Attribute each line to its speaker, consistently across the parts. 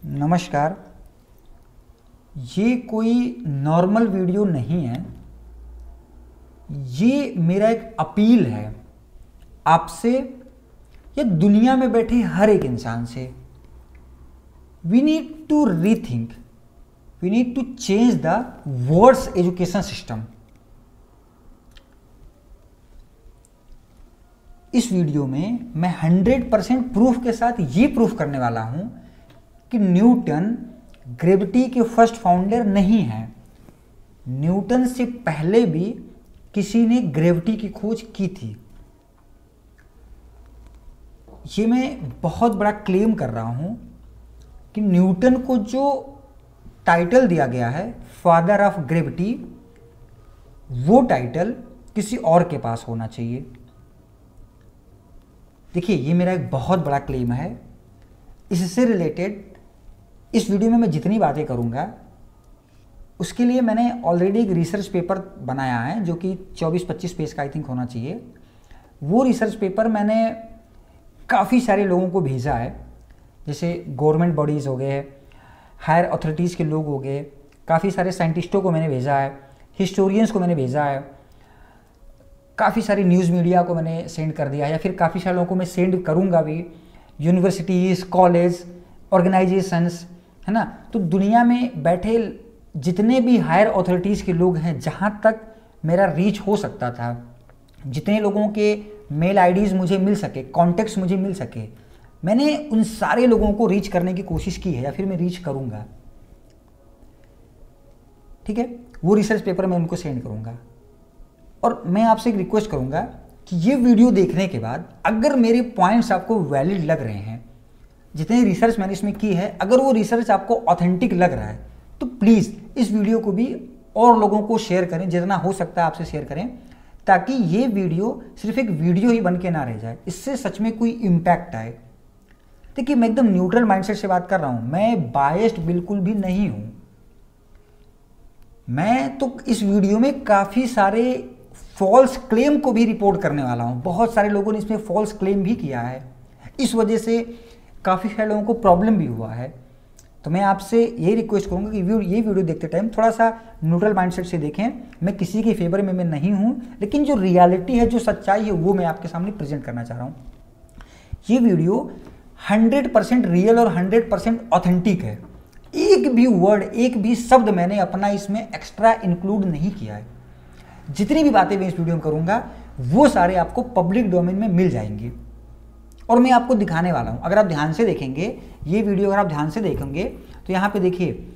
Speaker 1: नमस्कार। ये कोई नॉर्मल वीडियो नहीं है, ये मेरा एक अपील है आपसे या दुनिया में बैठे हर एक इंसान से। We need to rethink, we need to change the world's education system. इस वीडियो में मैं 100% प्रूफ के साथ ये प्रूफ करने वाला हूं कि न्यूटन ग्रेविटी के फर्स्ट फाउंडर नहीं है। न्यूटन से पहले भी किसी ने ग्रेविटी की खोज की थी। ये मैं बहुत बड़ा क्लेम कर रहा हूं कि न्यूटन को जो टाइटल दिया गया है फादर ऑफ ग्रेविटी, वो टाइटल किसी और के पास होना चाहिए। देखिए, ये मेरा एक बहुत बड़ा क्लेम है। इससे रिलेटेड इस वीडियो में मैं जितनी बातें करूंगा उसके लिए मैंने ऑलरेडी एक रिसर्च पेपर बनाया है जो कि 24-25 पेज का आई थिंक होना चाहिए। वो रिसर्च पेपर मैंने काफ़ी सारे लोगों को भेजा है, जैसे गवर्नमेंट बॉडीज़ हो गए, हायर अथॉरिटीज़ के लोग हो गए, काफ़ी सारे साइंटिस्टों को मैंने भेजा है, हिस्टोरियंस को मैंने भेजा है, काफ़ी सारी न्यूज़ मीडिया को मैंने सेंड कर दिया है, या फिर काफ़ी सारे लोगों को मैं सेंड करूँगा भी, यूनिवर्सिटीज़, कॉलेज, ऑर्गेनाइजेशंस, है ना। तो दुनिया में बैठे जितने भी हायर अथॉरिटीज़ के लोग हैं, जहाँ तक मेरा रीच हो सकता था, जितने लोगों के मेल आईडीज़ मुझे मिल सके, कॉन्टेक्ट्स मुझे मिल सके, मैंने उन सारे लोगों को रीच करने की कोशिश की है या फिर मैं रीच करूँगा। ठीक है, वो रिसर्च पेपर मैं उनको सेंड करूँगा। और मैं आपसे एक रिक्वेस्ट करूँगा कि ये वीडियो देखने के बाद अगर मेरे पॉइंट्स आपको वैलिड लग रहे हैं, जितने रिसर्च मैंने इसमें की है, अगर वो रिसर्च आपको ऑथेंटिक लग रहा है, तो प्लीज़ इस वीडियो को भी और लोगों को शेयर करें, जितना हो सकता है आपसे शेयर करें, ताकि ये वीडियो सिर्फ एक वीडियो ही बन के ना रह जाए, इससे सच में कोई इम्पैक्ट आए। देखिए, मैं एकदम न्यूट्रल माइंडसेट से बात कर रहा हूँ, मैं बायस्ड बिल्कुल भी नहीं हूँ। मैं तो इस वीडियो में काफ़ी सारे फॉल्स क्लेम को भी रिपोर्ट करने वाला हूँ। बहुत सारे लोगों ने इसमें फॉल्स क्लेम भी किया है, इस वजह से काफ़ी सारे लोगों को प्रॉब्लम भी हुआ है। तो मैं आपसे यही रिक्वेस्ट करूंगा कि ये वीडियो देखते टाइम थोड़ा सा न्यूट्रल माइंडसेट से देखें। मैं किसी के फेवर में मैं नहीं हूं, लेकिन जो रियलिटी है, जो सच्चाई है, वो मैं आपके सामने प्रेजेंट करना चाह रहा हूं। ये वीडियो 100% रियल और 100% ऑथेंटिक है। एक भी वर्ड, एक भी शब्द मैंने अपना इसमें एक्स्ट्रा इंक्लूड नहीं किया है। जितनी भी बातें मैं इस वीडियो में करूंगा वो सारे आपको पब्लिक डोमेन में मिल जाएंगी और मैं आपको दिखाने वाला हूं। अगर आप ध्यान से देखेंगे ये वीडियो, अगर आप ध्यान से देखेंगे तो यहाँ पे देखिए,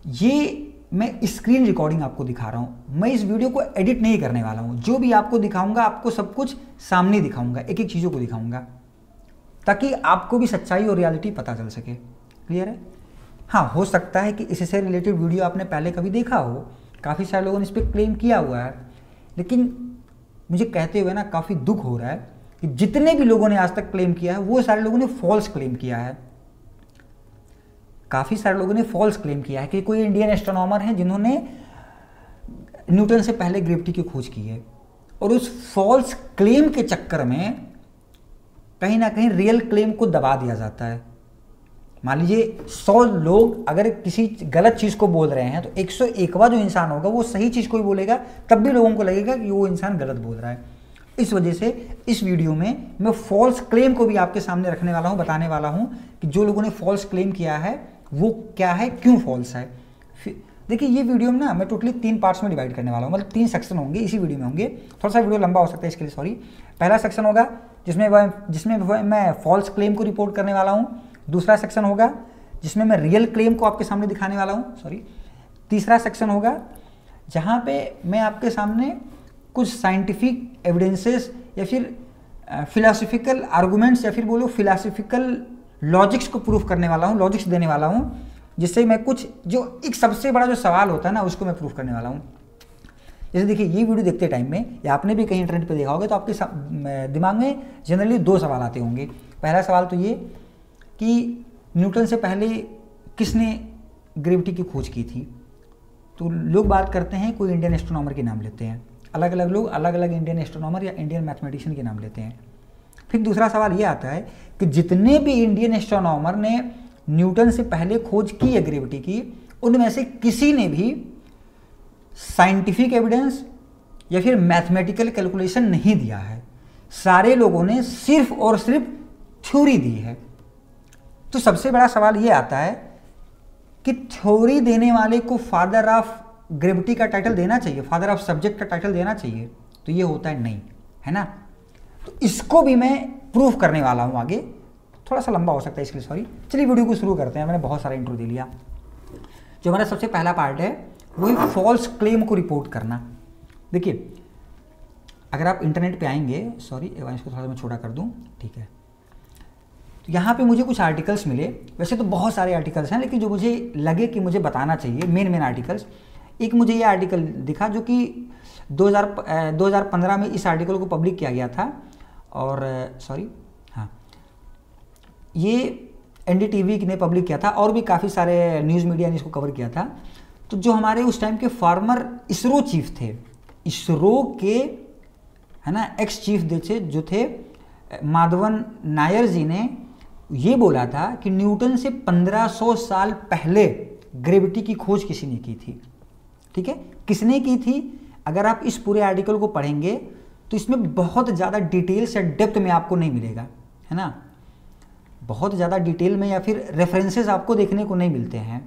Speaker 1: ये मैं स्क्रीन रिकॉर्डिंग आपको दिखा रहा हूं। मैं इस वीडियो को एडिट नहीं करने वाला हूं। जो भी आपको दिखाऊंगा, आपको सब कुछ सामने दिखाऊंगा, एक एक चीज़ों को दिखाऊंगा, ताकि आपको भी सच्चाई और रियलिटी पता चल सके। क्लियर है? हाँ, हो सकता है कि इससे रिलेटेड वीडियो आपने पहले कभी देखा हो, काफ़ी सारे लोगों ने इस पर क्लेम किया हुआ है, लेकिन मुझे कहते हुए ना काफ़ी दुख हो रहा है कि जितने भी लोगों ने आज तक क्लेम किया है, वो सारे लोगों ने फॉल्स क्लेम किया है। काफ़ी सारे लोगों ने फॉल्स क्लेम किया है कि कोई इंडियन एस्ट्रोनॉमर हैं जिन्होंने न्यूटन से पहले ग्रेविटी की खोज की है, और उस फॉल्स क्लेम के चक्कर में कहीं ना कहीं रियल क्लेम को दबा दिया जाता है। मान लीजिए 100 लोग अगर किसी गलत चीज़ को बोल रहे हैं, तो 101वां जो इंसान होगा वो सही चीज़ को ही बोलेगा, तब भी लोगों को लगेगा कि वो इंसान गलत बोल रहा है। इस वजह से इस वीडियो में मैं फॉल्स क्लेम को भी आपके सामने रखने वाला हूं, बताने वाला हूं कि जो लोगों ने फॉल्स क्लेम किया है वो क्या है, क्यों फॉल्स है। देखिए, ये वीडियो में ना मैं टोटली 3 पार्ट्स में डिवाइड करने वाला हूं, मतलब 3 सेक्शन होंगे इसी वीडियो में होंगे। थोड़ा सा वीडियो लंबा हो सकता है, इसके लिए सॉरी। पहला सेक्शन होगा जिसमें मैं फॉल्स क्लेम को रिपोर्ट करने वाला हूँ। दूसरा सेक्शन होगा जिसमें मैं रियल क्लेम को आपके सामने दिखाने वाला हूँ, सॉरी। तीसरा सेक्शन होगा जहाँ पे मैं आपके सामने कुछ साइंटिफिक एविडेंसेस या फिर फिलोसफिकल आर्गूमेंट्स या फिर बोलो फिलोसफिकल लॉजिक्स को प्रूफ करने वाला हूँ, लॉजिक्स देने वाला हूँ, जिससे मैं कुछ जो एक सबसे बड़ा जो सवाल होता है ना, उसको मैं प्रूफ करने वाला हूँ। जैसे देखिए, ये वीडियो देखते टाइम में, या आपने भी कहीं इंटरनेट पे देखा होगा, तो आपके दिमाग में जनरली 2 सवाल आते होंगे। पहला सवाल तो ये कि न्यूटन से पहले किसने ग्रेविटी की खोज की थी। तो लोग बात करते हैं, कोई इंडियन एस्ट्रोनॉमर के नाम लेते हैं, अलग अलग लोग अलग अलग इंडियन एस्ट्रोनॉमर या इंडियन मैथमेटिशियन के नाम लेते हैं। फिर दूसरा सवाल ये आता है कि जितने भी इंडियन एस्ट्रोनॉमर ने न्यूटन से पहले खोज की है ग्रेविटी की, उनमें से किसी ने भी साइंटिफिक एविडेंस या फिर मैथमेटिकल कैलकुलेशन नहीं दिया है। सारे लोगों ने सिर्फ और सिर्फ थ्योरी दी है। तो सबसे बड़ा सवाल ये आता है कि थ्योरी देने वाले को फादर ऑफ ग्रेविटी का टाइटल देना चाहिए, फादर ऑफ सब्जेक्ट का टाइटल देना चाहिए, तो ये होता है नहीं, है ना। तो इसको भी मैं प्रूफ करने वाला हूं आगे, थोड़ा सा लंबा हो सकता है इसके लिए सॉरी। चलिए वीडियो को शुरू करते हैं। मैंने बहुत सारा इंट्रो दे लिया। जो हमारा सबसे पहला पार्ट है वही फॉल्स क्लेम को रिपोर्ट करना। देखिए, अगर आप इंटरनेट पे आएंगे, सॉरी इसको थोड़ा सा मैं छोटा कर दूं, ठीक है। तो यहाँ पे मुझे कुछ आर्टिकल्स मिले, वैसे तो बहुत सारे आर्टिकल्स हैं, लेकिन जो मुझे लगे कि मुझे बताना चाहिए मेन आर्टिकल्स, एक मुझे ये आर्टिकल दिखा जो कि 2015 में इस आर्टिकल को पब्लिक किया गया था। और सॉरी हाँ, ये एनडीटीवी ने पब्लिक किया था और भी काफ़ी सारे न्यूज़ मीडिया ने इसको कवर किया था। तो जो हमारे उस टाइम के फार्मर इसरो चीफ थे, इसरो के, है ना, एक्स चीफ जो थे माधवन नायर जी ने ये बोला था कि न्यूटन से 1500 साल पहले ग्रेविटी की खोज किसी ने की थी। ठीक है, किसने की थी? अगर आप इस पूरे आर्टिकल को पढ़ेंगे तो इसमें बहुत ज़्यादा डिटेल्स या डेप्थ में आपको नहीं मिलेगा, है ना, बहुत ज़्यादा डिटेल में या फिर रेफरेंसेस आपको देखने को नहीं मिलते हैं।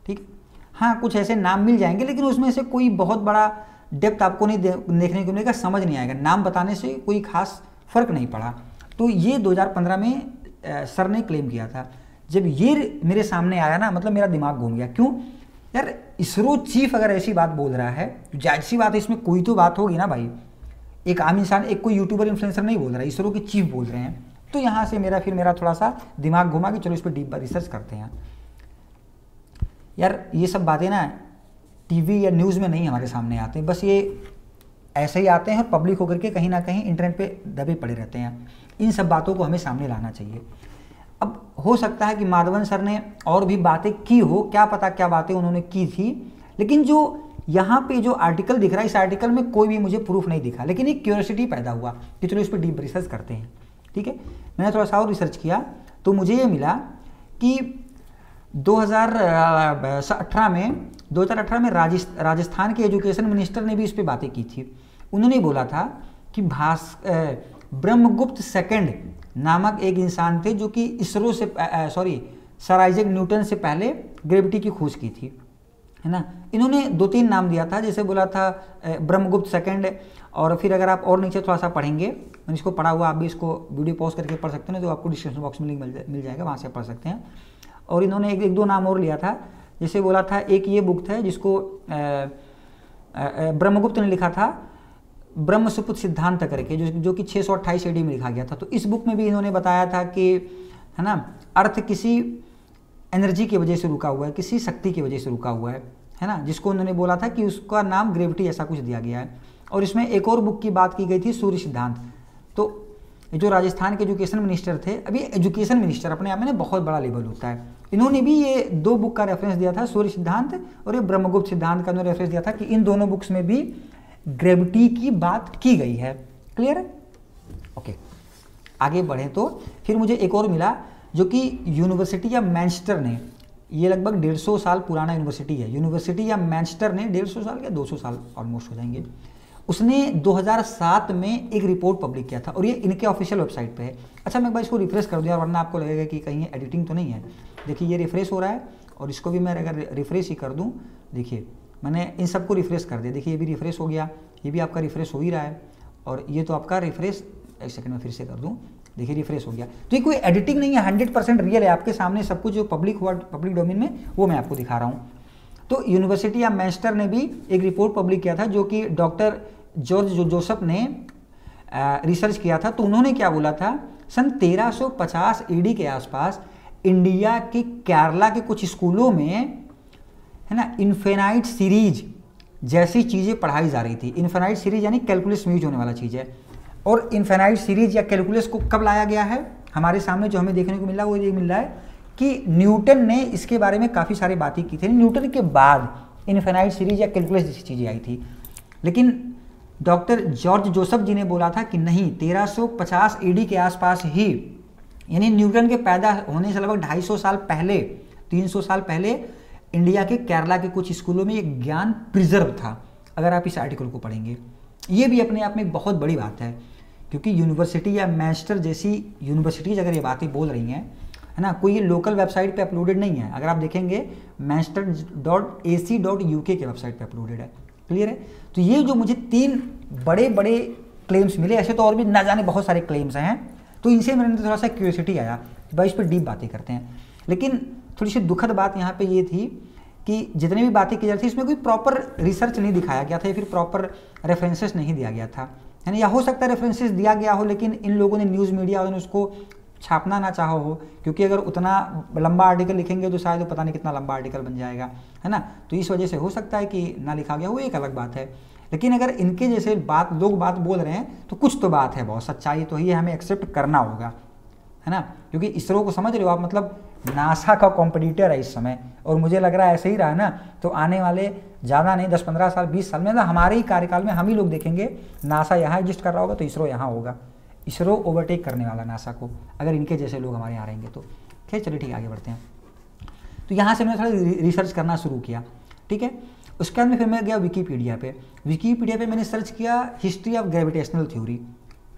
Speaker 1: ठीक, हाँ कुछ ऐसे नाम मिल जाएंगे, लेकिन उसमें से कोई बहुत बड़ा डेप्थ आपको नहीं देखने को मिलेगा, समझ नहीं आएगा, नाम बताने से कोई खास फर्क नहीं पड़ा। तो ये 2015 में सर ने क्लेम किया था। जब ये मेरे सामने आया ना, मतलब मेरा दिमाग घूम गया। क्यों यार, इसरो चीफ अगर ऐसी बात बोल रहा है, जाहिर सी बात है इसमें कोई तो बात होगी ना भाई। एक आम इंसान, एक कोई यूट्यूबर इन्फ्लुएंसर नहीं बोल रहा है, इसरो के चीफ बोल रहे हैं। तो यहाँ से मेरा थोड़ा सा दिमाग घुमा कि चलो इस पर डीप रिसर्च करते हैं। यार ये सब बातें ना टीवी या न्यूज़ में नहीं हमारे सामने आते, बस ये ऐसे ही आते हैं और पब्लिक होकर के कहीं ना कहीं इंटरनेट पे दबे पड़े रहते हैं। इन सब बातों को हमें सामने लाना चाहिए। अब हो सकता है कि माधवन सर ने और भी बातें की हो, क्या पता क्या बातें उन्होंने की थी, लेकिन जो यहाँ पे जो आर्टिकल दिख रहा है, इस आर्टिकल में कोई भी मुझे प्रूफ नहीं दिखा, लेकिन एक क्यूरियोसिटी पैदा हुआ कि चलो इस पर डीप रिसर्च करते हैं। ठीक है, मैंने थोड़ा सा और रिसर्च किया तो मुझे ये मिला कि 2018 में राजस्थान के एजुकेशन मिनिस्टर ने भी इस पर बातें की थी। उन्होंने बोला था कि ब्रह्मगुप्त सेकंड नामक एक इंसान थे जो कि इसरो से सर आइजैक न्यूटन से पहले ग्रेविटी की खोज की थी, है ना। इन्होंने 2-3 नाम दिया था, जैसे बोला था ब्रह्मगुप्त सेकंड, और फिर अगर आप और नीचे थोड़ा सा पढ़ेंगे, मैंने इसको पढ़ा हुआ, आप भी इसको वीडियो पॉज करके पढ़ सकते हैं, तो आपको डिस्क्रिप्शन बॉक्स में लिंक मिल जाएगा, वहाँ से पढ़ सकते हैं। और इन्होंने एक दो नाम और लिया था, जैसे बोला था एक ये बुक है जिसको ब्रह्मगुप्त ने लिखा था, ब्रह्मसुपुत सिद्धांत करके, जो कि 628 AD में लिखा गया था। तो इस बुक में भी इन्होंने बताया था कि, है ना, अर्थ किसी एनर्जी की वजह से रुका हुआ है, किसी शक्ति की वजह से रुका हुआ है ना, जिसको उन्होंने बोला था कि उसका नाम ग्रेविटी ऐसा कुछ दिया गया है। और इसमें एक और बुक की बात की गई थी, सूर्य सिद्धांत। तो जो राजस्थान के एजुकेशन मिनिस्टर थे, अभी एजुकेशन मिनिस्टर अपने आप में ना बहुत बड़ा लेवल होता है, इन्होंने भी ये 2 बुक का रेफरेंस दिया था, सूर्य सिद्धांत और ये ब्रह्मगुप्त सिद्धांत का रेफरेंस दिया था कि इन दोनों बुक्स में भी ग्रेविटी की बात की गई है। क्लियर है? ओके, आगे बढ़े तो फिर मुझे एक और मिला जो कि यूनिवर्सिटी या मैनचेस्टर ने, ये लगभग 150 साल पुराना यूनिवर्सिटी है, यूनिवर्सिटी या मैनचेस्टर ने 150 साल या 200 साल ऑलमोस्ट हो जाएंगे, उसने 2007 में एक रिपोर्ट पब्लिक किया था और ये इनके ऑफिशियल वेबसाइट पे है। अच्छा, मैं एक बार इसको रिफ्रेश कर दूँ, वरना आपको लगेगा कि कहीं एडिटिंग तो नहीं है। देखिए ये रिफ्रेश हो रहा है, और इसको भी मैं अगर रिफ्रेश ही कर दूँ, देखिए मैंने इन सबको रिफ्रेश कर दिया, देखिए ये भी रिफ्रेश हो गया, ये भी आपका रिफ्रेश हो ही रहा है, और ये तो आपका रिफ्रेश, एक सेकंड में फिर से कर दूं, देखिए रिफ्रेश हो गया। तो ये कोई एडिटिंग नहीं है, 100% रियल है, आपके सामने सब कुछ जो पब्लिक हुआ पब्लिक डोमेन में वो मैं आपको दिखा रहा हूँ। तो यूनिवर्सिटी ऑफ मैनचेस्टर ने भी एक रिपोर्ट पब्लिक किया था जो कि डॉक्टर जॉर्ज जोसेफ ने रिसर्च किया था। तो उन्होंने क्या बोला था, सन 1350 AD के आसपास इंडिया के केरला के कुछ स्कूलों में, है ना, इन्फिनाइट सीरीज जैसी चीज़ें पढ़ाई जा रही थी। इन्फिनाइट सीरीज यानी कैलकुलस में यूज होने वाला चीज़ है। और इन्फिनाइट सीरीज या कैलकुलस को कब लाया गया है हमारे सामने, जो हमें देखने को मिला वो ये मिल रहा है कि न्यूटन ने इसके बारे में काफ़ी सारी बातें की थी। न्यूटन के बाद इन्फिनाइट सीरीज या कैलकुलस जैसी चीज़ें आई थी, लेकिन डॉक्टर जॉर्ज जोसेफ जी ने बोला था कि नहीं, 1350 AD के आसपास ही यानी न्यूटन के पैदा होने से लगभग 250 साल पहले, 300 साल पहले इंडिया के केरला के कुछ स्कूलों में एक ज्ञान प्रिजर्व था, अगर आप इस आर्टिकल को पढ़ेंगे। ये भी अपने आप में एक बहुत बड़ी बात है, क्योंकि यूनिवर्सिटी या मैनचेस्टर जैसी यूनिवर्सिटीज अगर ये बातें बोल रही हैं, है ना, कोई ये लोकल वेबसाइट पे अपलोडेड नहीं है। अगर आप देखेंगे manchester.ac.uk के वेबसाइट पे अपलोडेड है। क्लियर है? तो ये जो मुझे 3 बड़े बड़े क्लेम्स मिले, ऐसे तो और भी ना जाने बहुत सारे क्लेम्स हैं, तो इनसे मेरे अंदर थोड़ा सा क्यूरियोसिटी आया कि भाई इस पर डीप बातें करते हैं। लेकिन थोड़ी सी दुखद बात यहाँ पे ये थी कि जितनी भी बातें की जा रही थी इसमें कोई प्रॉपर रिसर्च नहीं दिखाया गया था या फिर प्रॉपर रेफरेंसेस नहीं दिया गया था, है ना। या हो सकता है रेफरेंसेस दिया गया हो, लेकिन इन लोगों ने, न्यूज़ मीडिया वालों ने उसको छापना ना चाहा हो, क्योंकि अगर उतना लंबा आर्टिकल लिखेंगे तो शायद पता नहीं कितना लंबा आर्टिकल बन जाएगा, है ना। तो इस वजह से हो सकता है कि ना लिखा गया हो, एक अलग बात है। लेकिन अगर इनके जैसे लोग बात बोल रहे हैं तो कुछ तो बात है, बहुत सच्चाई तो ये हमें एक्सेप्ट करना होगा, है ना। क्योंकि इसरो को समझ रहे हो आप, मतलब नासा का कॉम्पिटिटर है इस समय, और मुझे लग रहा है ऐसे ही रहा ना तो आने वाले ज़्यादा नहीं 10-15 साल 20 साल में, मतलब हमारे ही कार्यकाल में हम ही लोग देखेंगे नासा यहाँ एग्जिस्ट कर रहा होगा तो इसरो यहाँ होगा। इसरो ओवरटेक करने वाला नासा को, अगर इनके जैसे लोग हमारे यहाँ रहेंगे तो। खैर चलिए ठीक है, आगे बढ़ते हैं। तो यहाँ से मैंने थोड़ा रिसर्च करना शुरू किया, ठीक है। उसके बाद में फिर मैं गया विकीपीडिया पे। विकीपीडिया पे मैंने सर्च किया हिस्ट्री ऑफ ग्रेविटेशनल थ्योरी।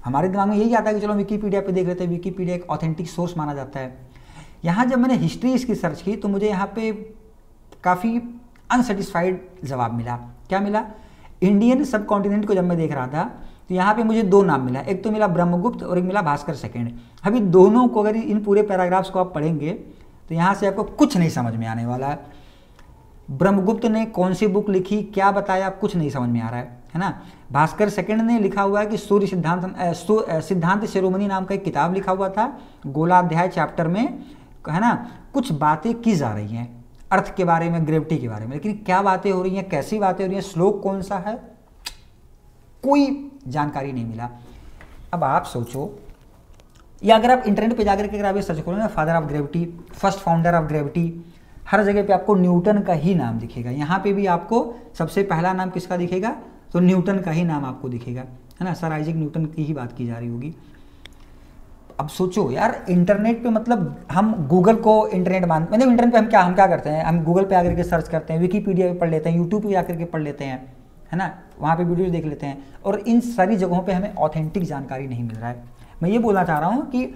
Speaker 1: हमारे दिमाग में यही आता है कि चलो विकीपीडिया पे देख लेते हैं, विकीपीडिया एक ऑथेंटिक सोर्स माना जाता है। यहाँ जब मैंने हिस्ट्री इसकी सर्च की तो मुझे यहाँ पे काफ़ी अनसेटिस्फाइड जवाब मिला। क्या मिला? इंडियन सब कॉन्टिनेंट को जब मैं देख रहा था तो यहाँ पे मुझे 2 नाम मिला, एक तो मिला ब्रह्मगुप्त और एक मिला भास्कर सेकंड। अभी दोनों को अगर इन पूरे पैराग्राफ्स को आप पढ़ेंगे तो यहाँ से आपको कुछ नहीं समझ में आने वाला है। ब्रह्मगुप्त ने कौन सी बुक लिखी, क्या बताया, कुछ नहीं समझ में आ रहा है ना। भास्कर सेकंड ने लिखा हुआ है कि सूर्य सिद्धांत शिरोमणि नाम का एक किताब लिखा हुआ था, गोलाध्याय चैप्टर में, है ना, कुछ बातें की जा रही हैं अर्थ के बारे में, ग्रेविटी के बारे में, लेकिन क्या बातें हो रही हैं, कैसी बातें हो रही हैं, श्लोक कौन सा है, कोई जानकारी नहीं मिला। अब आप सोचो, या अगर आप इंटरनेट पे जाकर के अगर आप ये सर्च करोगे ना, father of gravity, first founder of gravity, हर जगह पे आपको न्यूटन का ही नाम दिखेगा। यहाँ पे भी आपको सबसे पहला नाम किसका दिखेगा? तो न्यूटन का ही नाम आपको दिखेगा, है ना। सर आइजैक न्यूटन की ही बात की जा रही होगी। अब सोचो यार, इंटरनेट पे, मतलब हम गूगल को इंटरनेट मतलब इंटरनेट पे हम क्या करते हैं, हम गूगल पे आकर के सर्च करते हैं, विकीपीडिया पे पढ़ लेते हैं, यूट्यूब पे आकर के पढ़ लेते हैं, है ना, वहाँ पे वीडियोस देख लेते हैं, और इन सारी जगहों पे हमें ऑथेंटिक जानकारी नहीं मिल रहा है। मैं ये बोलना चाह रहा हूँ कि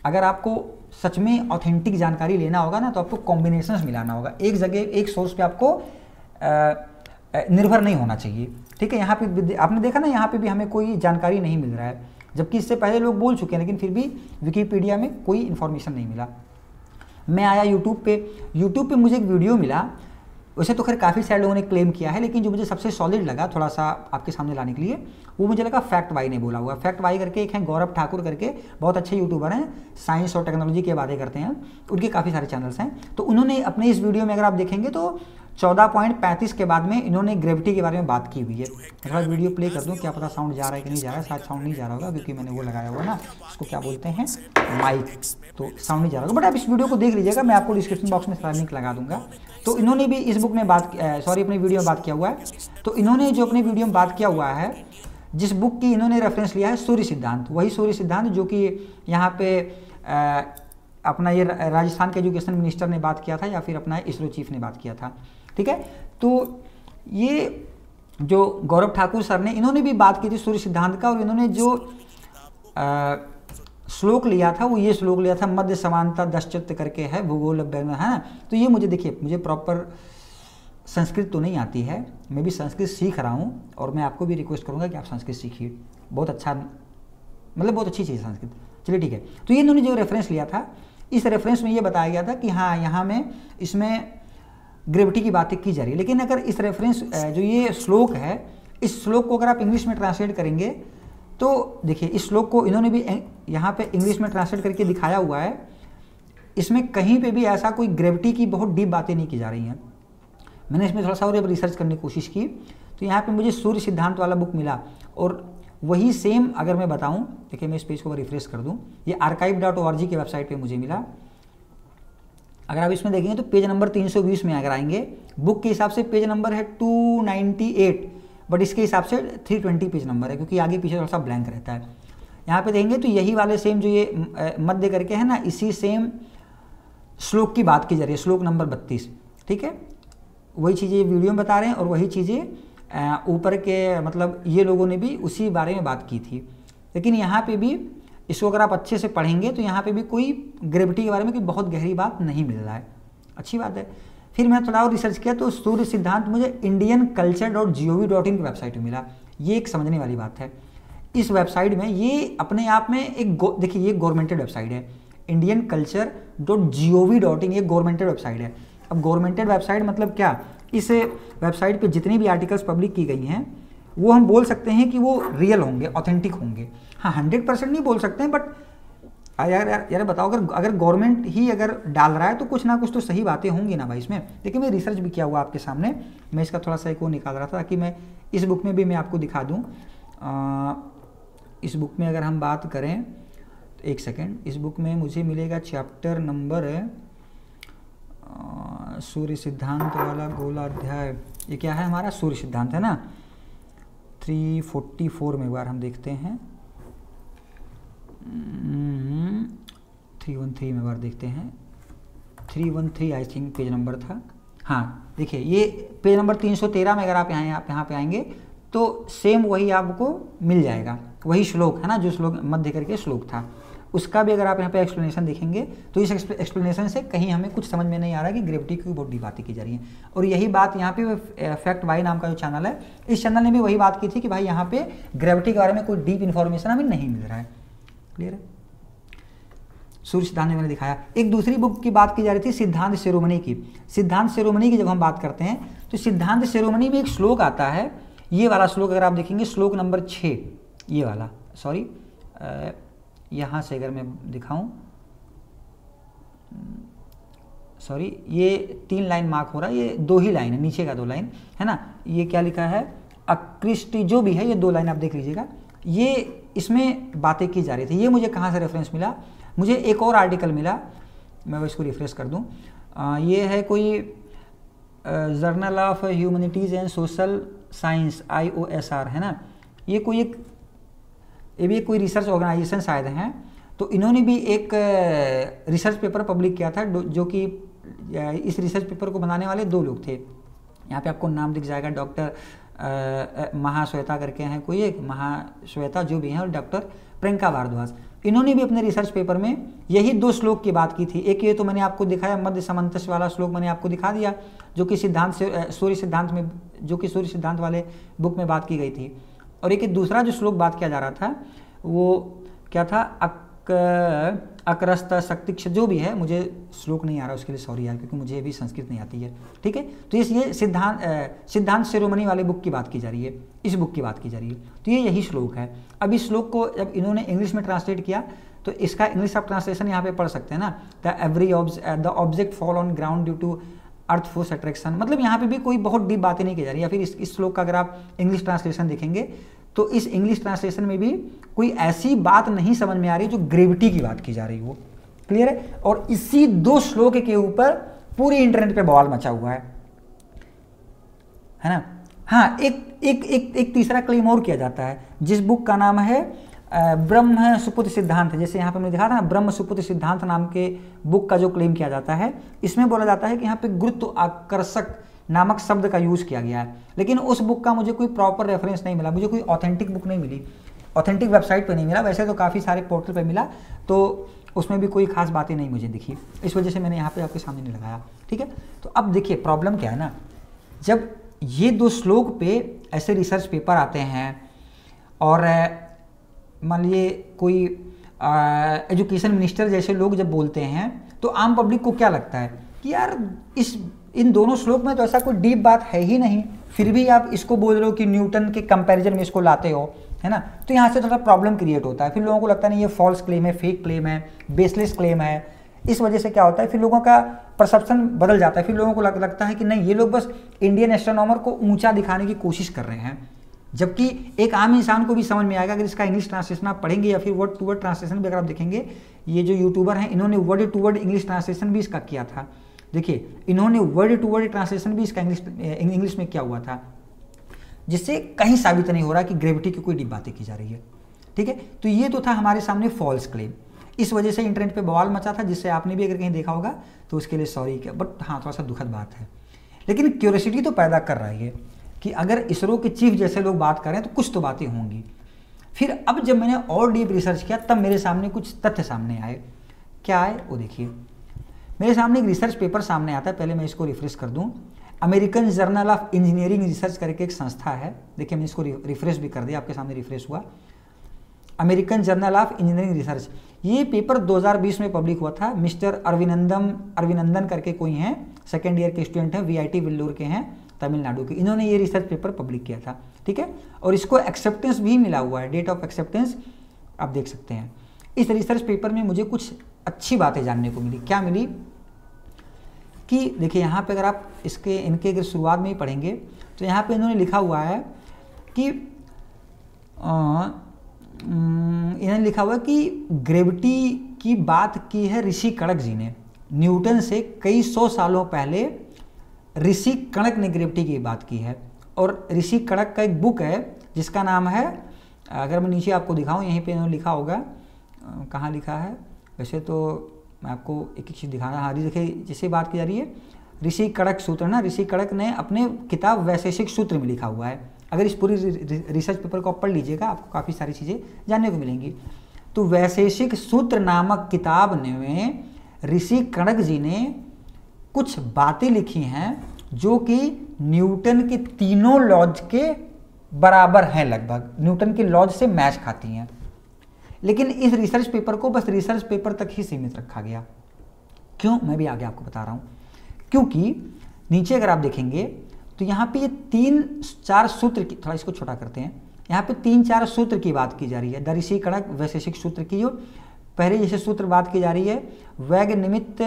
Speaker 1: अगर आपको सच में ऑथेंटिक जानकारी लेना होगा ना तो आपको कॉम्बिनेशंस मिलाना होगा, एक जगह एक सोर्स पे आपको निर्भर नहीं होना चाहिए, ठीक है। यहाँ पे आपने देखा ना, यहाँ पे भी हमें कोई जानकारी नहीं मिल रहा है, जबकि इससे पहले लोग बोल चुके हैं, लेकिन फिर भी विकीपीडिया में कोई इन्फॉर्मेशन नहीं मिला। मैं आया यूट्यूब पे मुझे एक वीडियो मिला, वैसे तो खैर काफ़ी सारे लोगों ने क्लेम किया है, लेकिन जो मुझे सबसे सॉलिड लगा थोड़ा सा आपके सामने लाने के लिए, वो मुझे लगा फैक्ट वाई ने बोला हुआ। फैक्ट वाई करके एक हैं गौरव ठाकुर करके, बहुत अच्छे यूट्यूबर हैं, साइंस और टेक्नोलॉजी की बातें करते हैं, उनके काफ़ी सारे चैनल्स हैं। तो उन्होंने अपने इस वीडियो में अगर आप देखेंगे तो 14.35 के बाद में इन्होंने ग्रेविटी के बारे में बात की हुई है। मैं थोड़ा वीडियो प्ले कर दूँ, क्या पता साउंड जा रहा है कि नहीं जा रहा है, शायद साउंड नहीं जा रहा होगा क्योंकि मैंने वो लगाया हुआ ना, उसको क्या बोलते हैं, माइक, तो साउंड नहीं जा रहा होगा। बट आप इस वीडियो को देख लीजिएगा, मैं आपको डिस्क्रिप्शन बॉक्स में सारा लिंक लगा दूंगा। तो इन्होंने भी इस बुक में अपनी वीडियो में बात किया हुआ है। तो इन्होंने जो अपनी वीडियो में बात किया हुआ है, जिस बुक की इन्होंने रेफरेंस लिया है, सूर्य सिद्धांत, वही सूर्य सिद्धांत जो कि यहाँ पे अपना ये राजस्थान के एजुकेशन मिनिस्टर ने बात किया था, या फिर अपना इसरो चीफ ने बात किया था, ठीक है। तो ये जो गौरव ठाकुर सर ने, इन्होंने भी बात की थी सूर्य सिद्धांत का, और इन्होंने जो श्लोक लिया था वो ये श्लोक लिया था, मध्य समानता दश्चित्त करके है, भूगोल है ना। तो ये मुझे देखिए, मुझे प्रॉपर संस्कृत तो नहीं आती है, मैं भी संस्कृत सीख रहा हूँ, और मैं आपको भी रिक्वेस्ट करूँगा कि आप संस्कृत सीखिए, बहुत अच्छा, मतलब बहुत अच्छी चीज़ है संस्कृत। चलिए ठीक है। तो ये इन्होंने जो रेफरेंस लिया था, इस रेफरेंस में ये बताया गया था कि हाँ, यहाँ में इसमें ग्रेविटी की बातें की जा रही है। लेकिन अगर इस रेफरेंस जो ये श्लोक है, इस श्लोक को अगर आप इंग्लिश में ट्रांसलेट करेंगे तो देखिए, इस श्लोक को इन्होंने भी यहाँ पे इंग्लिश में ट्रांसलेट करके दिखाया हुआ है, इसमें कहीं पे भी ऐसा कोई ग्रेविटी की बहुत डीप बातें नहीं की जा रही हैं। मैंने इसमें थोड़ा सा और रिसर्च करने की कोशिश की, तो यहाँ पे मुझे सूर्य सिद्धांत वाला बुक मिला, और वही सेम अगर मैं बताऊँ, देखिए मैं इस पेज को रिफ्रेश कर दूँ, ये archive.org की वेबसाइट पर मुझे मिला। अगर आप इसमें देखेंगे तो पेज नंबर 320 में अगर आएंगे, बुक के हिसाब से पेज नंबर है 298, बट इसके हिसाब से 320 पेज नंबर है, क्योंकि आगे पीछे थोड़ा सा ब्लैंक रहता है। यहाँ पे देखेंगे तो यही वाले सेम जो ये मध्य करके है ना, इसी सेम श्लोक की बात की जा रही है, श्लोक नंबर 32, ठीक है। वही चीज़ें वीडियो में बता रहे हैं और वही चीज़ें ऊपर के मतलब ये लोगों ने भी उसी बारे में बात की थी। लेकिन यहाँ पे भी इसको अगर आप अच्छे से पढ़ेंगे तो यहाँ पे भी कोई ग्रेविटी के बारे में कोई बहुत गहरी बात नहीं मिल रहा है, अच्छी बात है। फिर मैं थोड़ा और रिसर्च किया तो सूर्य सिद्धांत मुझे indianculture.gov.in की वेबसाइट में मिला। ये एक समझने वाली बात है, इस वेबसाइट में ये अपने आप में एक देखिए ये गवर्नमेंटेड वेबसाइट है, indianculture.gov.in, ये गवर्नमेंटेड वेबसाइट है। अब गवर्नमेंटेड वेबसाइट मतलब क्या, इस वेबसाइट पे जितनी भी आर्टिकल्स पब्लिक की गई हैं वो हम बोल सकते हैं कि वो रियल होंगे, ऑथेंटिक होंगे। हाँ 100% नहीं बोल सकते हैं, बट यार बताओ अगर गवर्नमेंट ही अगर डाल रहा है तो कुछ ना कुछ तो सही बातें होंगी ना भाई इसमें। देखिए मैं रिसर्च भी किया हुआ आपके सामने, मैं इसका थोड़ा सा एक वो निकाल रहा था ताकि मैं इस बुक में भी मैं आपको दिखा दूँ। इस बुक में अगर हम बात करें तो एक सेकेंड, इस बुक में मुझे मिलेगा चैप्टर नंबर सूर्य सिद्धांत वाला गोला अध्याय, ये क्या है हमारा सूर्य सिद्धांत है ना, 344 में एक बार हम देखते हैं, 313 में एक बार देखते हैं, 313 आई थिंक पेज नंबर था। हाँ देखिए ये पेज नंबर 313 में अगर आप यहाँ पे आएंगे तो सेम वही आपको मिल जाएगा, वही श्लोक है ना जो श्लोक मध्य करके श्लोक था, उसका भी अगर आप यहाँ पे एक्सप्लेनेशन देखेंगे तो इस एक्सप्लेनेशन से कहीं हमें कुछ समझ में नहीं आ रहा कि ग्रेविटी की बहुत डीप बातें की जा रही हैं। और यही बात यहाँ पे फैक्ट वाई नाम का जो चैनल है, इस चैनल ने भी वही बात की थी कि भाई यहाँ पे ग्रेविटी के बारे में कोई डीप इन्फॉर्मेशन हमें नहीं मिल रहा है। क्लियर है, सूर्य सिद्धांत में मैंने दिखाया। एक दूसरी बुक की बात की जा रही थी सिद्धांत शिरोमणि की। सिद्धांत शिरोमणि की जब हम बात करते हैं तो सिद्धांत शिरोमणि में एक श्लोक आता है, ये वाला श्लोक अगर आप देखेंगे श्लोक नंबर 6, ये वाला, सॉरी यहाँ से अगर मैं दिखाऊं, सॉरी ये 3 लाइन मार्क हो रहा है, ये 2 ही लाइन है, नीचे का 2 लाइन है ना, ये क्या लिखा है अकृष्टि जो भी है, ये 2 लाइन आप देख लीजिएगा, ये इसमें बातें की जा रही थी। ये मुझे कहाँ से रेफरेंस मिला, मुझे एक और आर्टिकल मिला, मैं इसको रिफ्रेश कर दूं, ये है कोई journal of humanities and social science IOSR है ना, ये भी कोई रिसर्च ऑर्गेनाइजेशन शायद हैं, तो इन्होंने भी एक रिसर्च पेपर पब्लिक किया था जो कि इस रिसर्च पेपर को बनाने वाले 2 लोग थे। यहाँ पे आपको नाम दिख जाएगा, डॉक्टर महाश्वेता करके हैं कोई एक, महाश्वेता जो भी हैं, और डॉक्टर प्रियंका भारद्वाज। इन्होंने भी अपने रिसर्च पेपर में यही 2 श्लोक की बात की थी। एक ये तो मैंने आपको दिखाया मध्य समंतस वाला श्लोक मैंने आपको दिखा दिया, जो कि सिद्धांत से सूर्य सिद्धांत में, जो कि सूर्य सिद्धांत वाले बुक में बात की गई थी। और एक दूसरा जो श्लोक बात किया जा रहा था वो क्या था, अकरस्त शक्ति जो भी है, मुझे श्लोक नहीं आ रहा उसके लिए सॉरी यार, क्योंकि मुझे भी संस्कृत नहीं आती है, ठीक है। तो ये सिद्धांत शिरोमणि वाले बुक की बात की जा रही है, इस बुक की बात की जा रही है, तो ये यही श्लोक है। अब इस श्लोक को जब इन्होंने इंग्लिश में ट्रांसलेट किया तो इसका इंग्लिश आप ट्रांसलेशन यहाँ पे पढ़ सकते हैं ना, the object fall on ground due to earth force attraction, मतलब यहाँ पे भी कोई बहुत डीप बातें नहीं की जा रही। या फिर इस श्लोक का अगर आप इंग्लिश ट्रांसलेशन देखेंगे तो इस इंग्लिश ट्रांसलेशन में भी कोई ऐसी बात नहीं समझ में आ रही जो ग्रेविटी की बात की जा रही हो। क्लियर है, और इसी 2 श्लोक के ऊपर पूरी इंटरनेट पे बवाल मचा हुआ है ना। हाँ एक तीसरा क्लेम और किया जाता है, जिस बुक का नाम है ब्रह्म सुपुत्र सिद्धांत, जैसे यहाँ पे मैंने दिखा था ना, ब्रह्म सुपुत्र सिद्धांत नाम के बुक का जो क्लेम किया जाता है, इसमें बोला जाता है कि यहाँ पे गुरुत्व आकर्षक नामक शब्द का यूज किया गया है। लेकिन उस बुक का मुझे कोई प्रॉपर रेफरेंस नहीं मिला, मुझे कोई ऑथेंटिक बुक नहीं मिली, ऑथेंटिक वेबसाइट पे नहीं मिला, वैसे तो काफ़ी सारे पोर्टल पे मिला, तो उसमें भी कोई खास बातें नहीं मुझे दिखी, इस वजह से मैंने यहाँ पे आपके सामने नहीं लगाया, ठीक है। तो अब देखिए प्रॉब्लम क्या है ना, जब ये 2 श्लोक पे ऐसे रिसर्च पेपर आते हैं और मान लीजिए कोई एजुकेशन मिनिस्टर जैसे लोग जब बोलते हैं तो आम पब्लिक को क्या लगता है कि यार इन दोनों श्लोक में तो ऐसा कोई डीप बात है ही नहीं, फिर भी आप इसको बोल रहे हो कि न्यूटन के कंपैरिजन में इसको लाते हो, है ना। तो यहाँ से थोड़ा प्रॉब्लम क्रिएट होता है, फिर लोगों को लगता है नहीं ये फॉल्स क्लेम है, फेक क्लेम है, बेसलेस क्लेम है। इस वजह से क्या होता है, फिर लोगों का परसेप्शन बदल जाता है, फिर लोगों को लगता है कि नहीं ये लोग बस इंडियन एस्ट्रोनॉमर को ऊंचा दिखाने की कोशिश कर रहे हैं, जबकि एक आम इंसान को भी समझ में आएगा अगर इसका इंग्लिश ट्रांसलेशन आप पढ़ेंगे या फिर वर्ड टू वर्ड ट्रांसलेशन भी अगर आप देखेंगे, ये जो यूट्यूबर हैं इन्होंने word to word English translation भी इसका किया था। देखिए इन्होंने वर्ड टू वर्ड ट्रांसलेशन भी इसका इंग्लिश में किया हुआ था, जिससे कहीं साबित नहीं हो रहा कि ग्रेविटी की कोई डीप बातें की जा रही है। ठीक है। तो ये तो था हमारे सामने फॉल्स क्लेम, इस वजह से इंटरनेट पे बवाल मचा था, जिससे आपने भी अगर कहीं देखा होगा तो उसके लिए सॉरी क्या, बट हाँ थोड़ा सा दुखद बात है, लेकिन क्यूरियोसिटी तो पैदा कर रही है कि अगर इसरो के चीफ जैसे लोग बात करें तो कुछ तो बातें होंगी। फिर अब जब मैंने और डीप रिसर्च किया तब मेरे सामने कुछ तथ्य सामने आए। क्या आए वो देखिए, मेरे सामने एक रिसर्च पेपर सामने आता है, पहले मैं इसको रिफ्रेश कर दूं। American journal of engineering research करके एक संस्था है, देखिए मैं इसको रिफ्रेश भी कर दिया, आपके सामने रिफ्रेश हुआ। American journal of engineering research, ये पेपर 2020 में पब्लिक हुआ था। मिस्टर अरविंदन करके कोई हैं, सेकेंड ईयर के स्टूडेंट हैं, वीआईटी वेल्लोर के हैं, तमिलनाडु के, इन्होंने ये रिसर्च पेपर पब्लिक किया था, ठीक है। और इसको एक्सेप्टेंस भी मिला हुआ है, डेट ऑफ एक्सेप्टेंस आप देख सकते हैं। इस रिसर्च पेपर में मुझे कुछ अच्छी बातें जानने को मिली। क्या मिली कि देखिए यहाँ पे अगर आप इनके अगर शुरुआत में ही पढ़ेंगे तो यहाँ पे इन्होंने लिखा हुआ है कि इन्होंने लिखा हुआ है कि ग्रेविटी की बात की है ऋषि कणक जी ने। न्यूटन से कई सौ सालों पहले ऋषि कणक ने ग्रेविटी की बात की है। और ऋषि कणक का एक बुक है जिसका नाम है, अगर मैं नीचे आपको दिखाऊं, यहीं पे इन्होंने लिखा होगा, कहाँ लिखा है वैसे तो मैं आपको एक एक चीज़ दिखाना। हाँ देखिए, जिससे बात की जा रही है ऋषि कणक सूत्र ना, ऋषि कणक ने अपने किताब वैशेषिक सूत्र में लिखा हुआ है। अगर इस पूरी रिसर्च पेपर को आप पढ़ लीजिएगा आपको काफ़ी सारी चीज़ें जानने को मिलेंगी। तो वैशेषिक सूत्र नामक किताब में ऋषि कणक जी ने कुछ बातें लिखी हैं जो कि न्यूटन के तीनों लॉज के बराबर हैं, लगभग न्यूटन के लॉज से मैच खाती हैं। लेकिन इस रिसर्च पेपर को बस रिसर्च पेपर तक ही सीमित रखा गया। क्यों, मैं भी आगे आपको बता रहा हूँ। क्योंकि नीचे अगर आप देखेंगे तो यहाँ पे ये 3-4 सूत्र की, थोड़ा इसको छोटा करते हैं, यहाँ पे 3-4 सूत्र की बात की जा रही है। द ऋषि कणक वैशेषिक सूत्र की जो पहले जैसे सूत्र बात की जा रही है, वैग निमित्त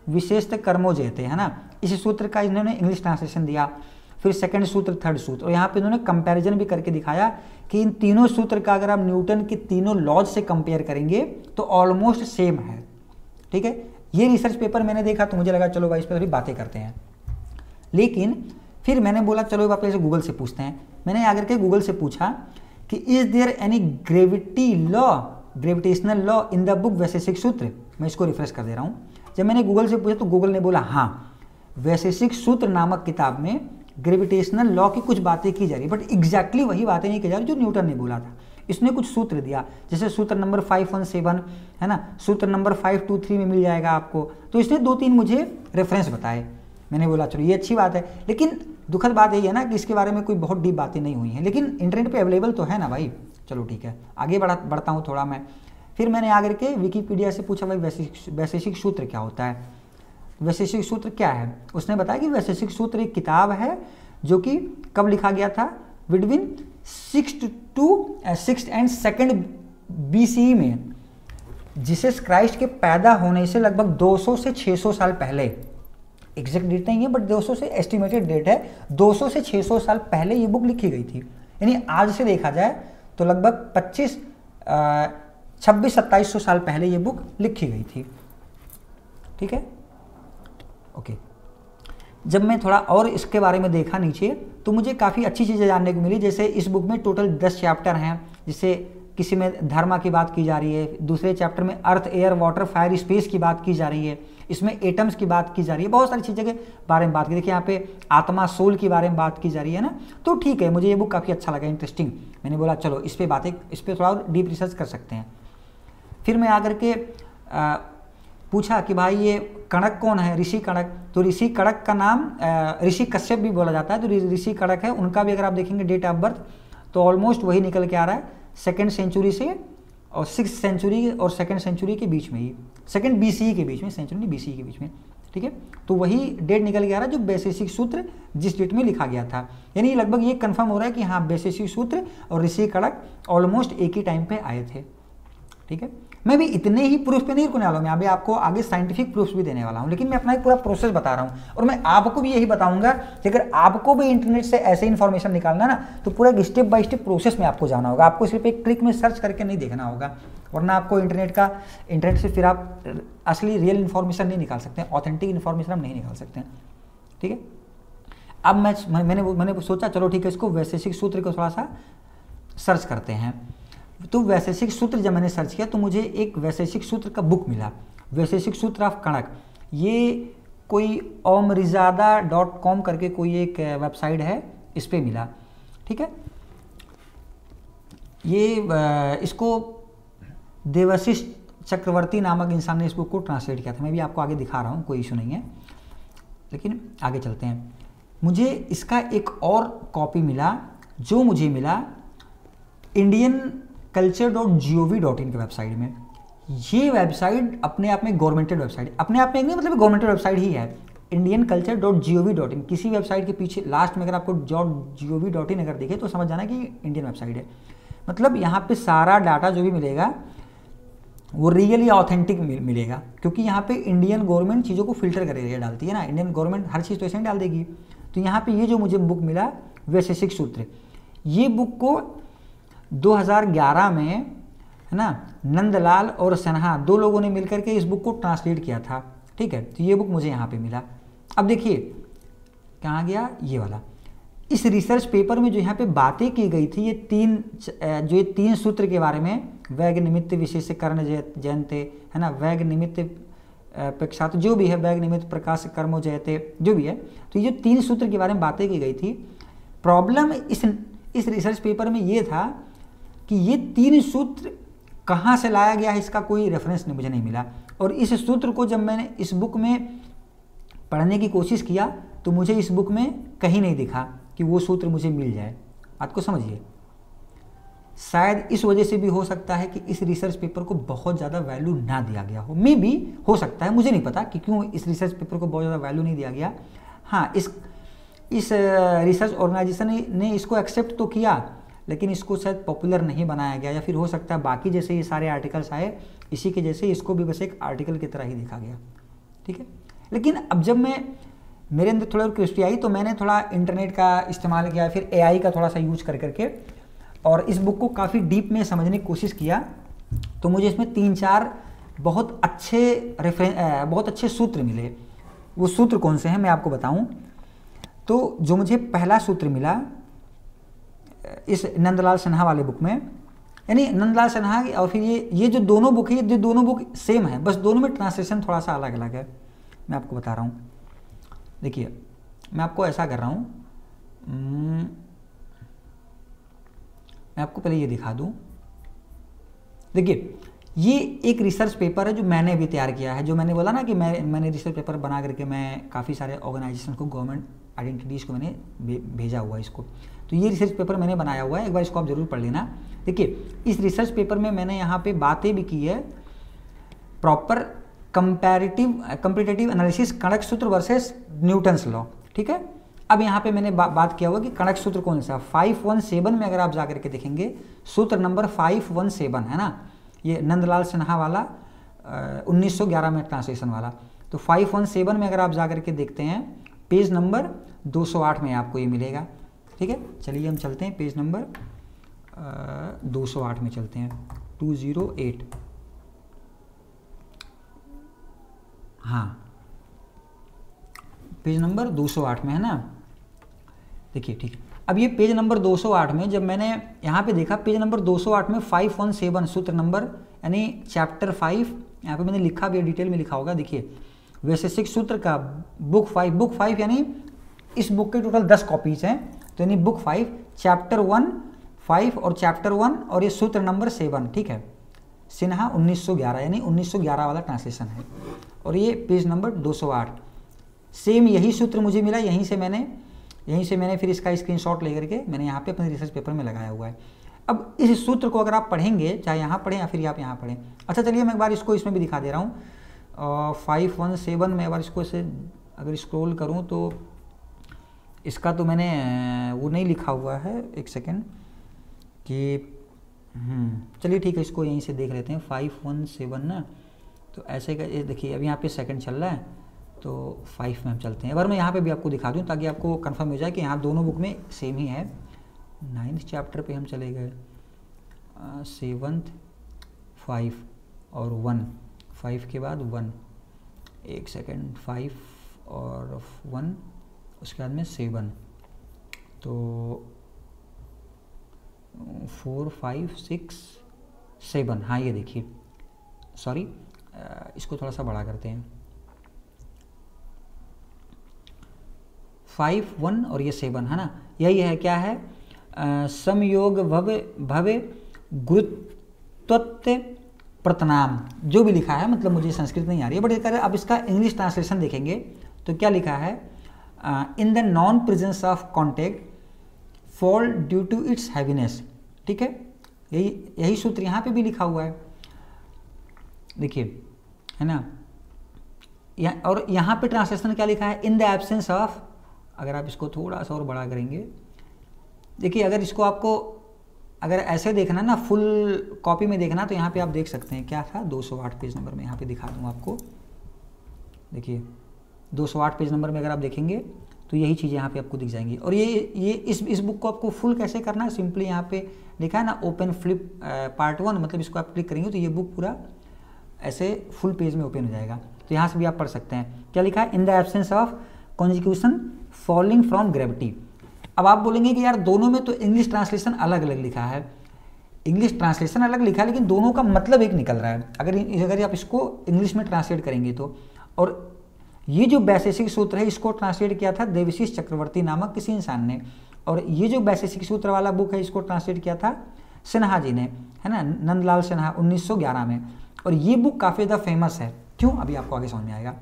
Speaker 1: विशेषत कर्मो जयते, है ना, इस सूत्र का इन्होंने इंग्लिश ट्रांसलेशन दिया। फिर सेकंड सूत्र, थर्ड सूत्र, और यहाँ पे इन्होंने कंपैरिजन भी करके दिखाया कि इन तीनों सूत्र का अगर आप न्यूटन के तीनों लॉज से कंपेयर करेंगे तो ऑलमोस्ट सेम है, ठीक है। ये रिसर्च पेपर मैंने देखा तो मुझे लगा चलो भाई इस पर थोड़ी बातें करते हैं। लेकिन फिर मैंने बोला चलो आप ऐसे गूगल से पूछते हैं। मैंने आकर के गूगल से पूछा कि is there any gravitational law in the book Vaisheshika Sutra. मैं इसको रिफ्रेश कर दे रहा हूँ। जब मैंने गूगल से पूछा तो गूगल ने बोला हाँ, वैशेषिक सूत्र नामक किताब में ग्रेविटेशनल लॉ की कुछ बातें की जा रही है, बट एग्जैक्टली वही बातें नहीं की जा रही जो न्यूटन ने बोला था। इसने कुछ सूत्र दिया, जैसे सूत्र नंबर 517 है ना, सूत्र नंबर 523 में मिल जाएगा आपको। तो इसने 2-3 मुझे रेफरेंस बताए। मैंने बोला चलो ये अच्छी बात है, लेकिन दुखद बात यही है ना कि इसके बारे में कोई बहुत डीप बातें नहीं हुई हैं, लेकिन इंटरनेट पे अवेलेबल तो है ना भाई। चलो ठीक है, आगे बढ़ता हूँ थोड़ा मैं। फिर मैंने आकर के विकीपीडिया से पूछा भाई वैशेषिक सूत्र क्या होता है, वैशेषिक सूत्र क्या है। उसने बताया कि वैशेषिक सूत्र एक किताब है जो कि कब लिखा गया था, between 6th and 2nd BCE में, जीसस क्राइस्ट के पैदा होने से लगभग 200 से 600 साल पहले, एग्जैक्ट डेट नहीं है बट 200 से एस्टिमेटेड डेट है, 200 से 600 साल पहले ये बुक लिखी गई थी। यानी आज से देखा जाए तो लगभग 2600-2700 साल पहले ये बुक लिखी गई थी, ठीक है, ओके। जब मैं थोड़ा और इसके बारे में देखा नीचे तो मुझे काफ़ी अच्छी चीज़ें जानने को मिली। जैसे इस बुक में टोटल 10 चैप्टर हैं, जिससे किसी में धर्म की बात की जा रही है, दूसरे चैप्टर में अर्थ, एयर, वाटर, फायर, स्पेस की बात की जा रही है, इसमें एटम्स की बात की जा रही है, बहुत सारी चीज़ों के बारे में बात की। देखिए यहाँ पे आत्मा, सोल के बारे में बात की जा रही है ना। तो ठीक है, मुझे ये बुक काफ़ी अच्छा लगा, इंटरेस्टिंग। मैंने बोला चलो इस पर थोड़ा और डीप रिसर्च कर सकते हैं। फिर मैं आकर के पूछा कि भाई ये कणक कौन है, ऋषि कणक। तो ऋषि कणक का नाम ऋषि कश्यप भी बोला जाता है। तो ऋषि कणक है, उनका भी अगर आप देखेंगे डेट ऑफ बर्थ तो ऑलमोस्ट वही निकल के आ रहा है, 2nd सेंचुरी से और 6th सेंचुरी और 2nd सेंचुरी के बीच में ही, 2nd BCE के बीच में, सेंचुरी नहीं BCE के बीच में, ठीक है। तो वही डेट निकल के आ रहा है जो वैशेषिक सूत्र जिस डेट में लिखा गया था। यानी लगभग ये कंफर्म हो रहा है कि हाँ, वैशेषिक सूत्र और ऋषि कणक ऑलमोस्ट एक ही टाइम पे आए थे, ठीक है। मैं भी इतने ही प्रूफ पे नहीं रुकने वाला हूँ, मैं अभी आपको आगे साइंटिफिक प्रूफ भी देने वाला हूँ, लेकिन मैं अपना एक पूरा प्रोसेस बता रहा हूँ। और मैं आपको भी यही बताऊंगा कि अगर आपको भी इंटरनेट से ऐसे इन्फॉर्मेशन निकालना ना तो पूरा एक स्टेप बाय स्टेप प्रोसेस में आपको जाना होगा। आपको सिर्फ एक क्लिक में सर्च करके नहीं देखना होगा, वरना आपको इंटरनेट से फिर आप असली रियल इन्फॉर्मेशन नहीं निकाल सकते, ऑथेंटिक इन्फॉर्मेशन हम नहीं निकाल सकते हैं, ठीक है। अब मैंने सोचा चलो ठीक है, इसको वैशेषिक सूत्र को थोड़ा सा सर्च करते हैं। तो वैशेषिक सूत्र जब मैंने सर्च किया तो मुझे एक वैशेषिक सूत्र का बुक मिला, वैशेषिक सूत्र ऑफ कणक। ये कोई omrizada.com करके कोई एक वेबसाइट है, इस पे मिला, ठीक है। ये इसको देवाशीष चक्रवर्ती नामक इंसान ने इस बुक को ट्रांसलेट किया था। मैं भी आपको आगे दिखा रहा हूँ, कोई इशू नहीं है, लेकिन आगे चलते हैं। मुझे इसका एक और कॉपी मिला, जो मुझे मिला indianculture.gov.in की वेबसाइट में। ये वेबसाइट अपने आप में गवर्नमेंटेड वेबसाइट, अपने आप में नहीं, मतलब गवर्नमेंटेड वेबसाइट ही है, indianculture.gov.in। किसी वेबसाइट के पीछे लास्ट में अगर आपको .gov.in अगर दिखे तो समझ जाना कि इंडियन वेबसाइट है। मतलब यहाँ पे सारा डाटा जो भी मिलेगा वो रियली ऑथेंटिक मिलेगा, क्योंकि यहाँ पे इंडियन गवर्नमेंट चीज़ों को फिल्टर करके डालती है ना, इंडियन गवर्नमेंट हर चीज़ तो ऐसे ही डाल देगी। तो यहाँ पे ये जो मुझे बुक मिला वैशेषिक सूत्र, ये बुक को 2011 में, है ना, नंदलाल और सिन्हा दो लोगों ने मिलकर के इस बुक को ट्रांसलेट किया था, ठीक है। तो ये बुक मुझे यहाँ पे मिला। अब देखिए कहाँ गया ये वाला, इस रिसर्च पेपर में जो यहाँ पे बातें की गई थी, ये तीन सूत्र के बारे में, वैग निमित्त विशेष कर्ण जयंते, है ना, वैग निमित्त प्रक्षात जो भी है, वैग निमित्त प्रकाश कर्मो जयते जो भी है, तो ये 3 सूत्र के बारे में बातें की गई थी। प्रॉब्लम इस रिसर्च पेपर में ये था कि ये 3 सूत्र कहाँ से लाया गया है, इसका कोई रेफरेंस मुझे नहीं मिला। और इस सूत्र को जब मैंने इस बुक में पढ़ने की कोशिश किया तो मुझे इस बुक में कहीं नहीं दिखा कि वो सूत्र मुझे मिल जाए। बात को समझिए, शायद इस वजह से भी हो सकता है कि इस रिसर्च पेपर को बहुत ज़्यादा वैल्यू ना दिया गया हो, मे बी हो सकता है, मुझे नहीं पता कि क्यों इस रिसर्च पेपर को बहुत ज़्यादा वैल्यू नहीं दिया गया। हाँ, इस रिसर्च ऑर्गेनाइजेशन ने इसको एक्सेप्ट तो किया, लेकिन इसको शायद पॉपुलर नहीं बनाया गया, या फिर हो सकता है बाकी जैसे ये सारे आर्टिकल्स आए इसी के जैसे इसको भी बस एक आर्टिकल की तरह ही देखा गया, ठीक है। लेकिन अब जब मेरे अंदर थोड़ा क्यूरियोसिटी आई तो मैंने थोड़ा इंटरनेट का इस्तेमाल किया, फिर एआई का थोड़ा सा यूज करके और इस बुक को काफ़ी डीप में समझने की कोशिश किया। तो मुझे इसमें 3-4 बहुत अच्छे सूत्र मिले। वो सूत्र कौन से हैं मैं आपको बताऊं। तो जो मुझे पहला सूत्र मिला इस नंदलाल सिन्हा वाले बुक में, यानी नंदलाल सिन्हा और फिर ये जो दोनों बुक है, ये दोनों बुक सेम है, बस दोनों में ट्रांसलेशन थोड़ा सा अलग अलग है। मैं आपको बता रहा हूँ, देखिए मैं आपको ऐसा कर रहा हूँ, मैं आपको पहले ये दिखा दूँ। देखिए ये एक रिसर्च पेपर है जो मैंने भी तैयार किया है, जो मैंने बोला ना कि मैंने रिसर्च पेपर बना करके मैं काफ़ी सारे ऑर्गेनाइजेशन को, गवर्नमेंट आइडेंटिटीज़ को मैंने भेजा हुआ है इसको। तो ये रिसर्च पेपर मैंने बनाया हुआ है, एक बार इसको आप ज़रूर पढ़ लेना। देखिए इस रिसर्च पेपर में मैंने यहाँ पे बातें भी की है, प्रॉपर कंपैरेटिव एनालिसिस कणक सूत्र वर्सेस न्यूटन्स लॉ, ठीक है। अब यहाँ पे मैंने बात किया हुआ कि कणक सूत्र कौन सा, 517 में अगर आप जा करके देखेंगे सूत्र नंबर 517 है ना, ये नंदलाल सिन्हा वाला 1911 में ट्रांसलेशन वाला। तो 517 में अगर आप जा करके देखते हैं पेज नंबर 208 में आपको ये मिलेगा, ठीक है। चलिए हम चलते हैं पेज नंबर 208 में चलते हैं, 208, हाँ पेज नंबर 208 में है ना। देखिए ठीक है, अब ये पेज नंबर 208 में जब मैंने यहाँ पे देखा, पेज नंबर 208 में 517 सूत्र नंबर यानी चैप्टर 5, यहाँ पे मैंने लिखा भी, डिटेल में लिखा होगा। देखिए वैशेषिक सूत्र का बुक 5 यानी इस बुक के टोटल 10 कॉपीज हैं, तो यानी बुक 5 चैप्टर 1 5 और चैप्टर 1 और ये सूत्र नंबर 7, ठीक है। सिन्हा 1911 यानी 1911 वाला ट्रांसलेशन है, और ये पेज नंबर 208 सेम यही सूत्र मुझे मिला। यहीं से मैंने फिर इसका स्क्रीनशॉट लेकर के मैंने यहाँ पे अपने रिसर्च पेपर में लगाया हुआ है। अब इस सूत्र को अगर आप पढ़ेंगे, चाहे यहाँ पढ़ें या फिर आप यहाँ पढ़ें। अच्छा चलिए मैं एक बार इसको इसमें भी दिखा दे रहा हूँ। 517 में एक बार इसको ऐसे अगर स्क्रॉल करूँ तो इसका तो मैंने वो नहीं लिखा हुआ है, एक सेकेंड कि चलिए ठीक है, इसको यहीं से देख लेते हैं। 517 ना, तो ऐसे का ये देखिए अभी यहाँ पे सेकंड चल रहा है, तो 5 में हम चलते हैं। एक बार मैं यहाँ पे भी आपको दिखा दूँ ताकि आपको कंफर्म हो जाए कि यहाँ दोनों बुक में सेम ही है। 9th चैप्टर पे हम चले गए, 7th 5 और 1, 5 के बाद 1, एक सेकेंड 5 और 1 उसके बाद में 7, तो 4 5 6 7, हाँ ये देखिए, सॉरी इसको थोड़ा सा बड़ा करते हैं, 5, 1 और ये 7 है ना, यही है क्या है, समयोग भव्य गुरुत्व प्रतनाम, जो भी लिखा है, मतलब मुझे संस्कृत नहीं आ रही है बट अगर आप इसका इंग्लिश ट्रांसलेशन देखेंगे तो क्या लिखा है, in the non presence of contact fall due to its heaviness. ठीक है, यही सूत्र यहाँ पे भी लिखा हुआ है, देखिए है ना, और यहाँ पे ट्रांसलेशन क्या लिखा है, इन द एब्सेंस ऑफ, अगर आप इसको थोड़ा सा और बड़ा करेंगे, देखिए अगर इसको आपको अगर ऐसे देखना ना, फुल कॉपी में देखना, तो यहाँ पे आप देख सकते हैं क्या था, 208 पेज नंबर में, यहाँ पे दिखा दूँ आपको, देखिए 208 पेज नंबर में अगर आप देखेंगे तो यही चीज़ें यहाँ पे आपको दिख जाएंगी। और ये इस बुक को आपको फुल कैसे करना है, सिंपली यहाँ पे लिखा है ना ओपन फ्लिप पार्ट 1, मतलब इसको आप क्लिक करेंगे तो ये बुक पूरा ऐसे फुल पेज में ओपन हो जाएगा, तो यहाँ से भी आप पढ़ सकते हैं। क्या लिखा है, in the absence of conjunction falling from gravity. अब आप बोलेंगे कि यार दोनों में तो इंग्लिश ट्रांसलेशन अलग अलग लिखा है, इंग्लिश ट्रांसलेशन अलग लिखा है लेकिन दोनों का मतलब एक निकल रहा है अगर आप इसको इंग्लिश में ट्रांसलेट करेंगे तो। और ये जो वैशेषिक सूत्र है इसको ट्रांसलेट किया था देवशीष चक्रवर्ती नामक किसी इंसान ने, और ये जो वैशेषिक सूत्र वाला बुक है इसको ट्रांसलेट किया था सिन्हा जी ने, है ना, नंदलाल सिन्हा 1911 में। और ये बुक काफ़ी ज़्यादा फेमस है, क्यों, अभी आपको आगे समझ में आएगा।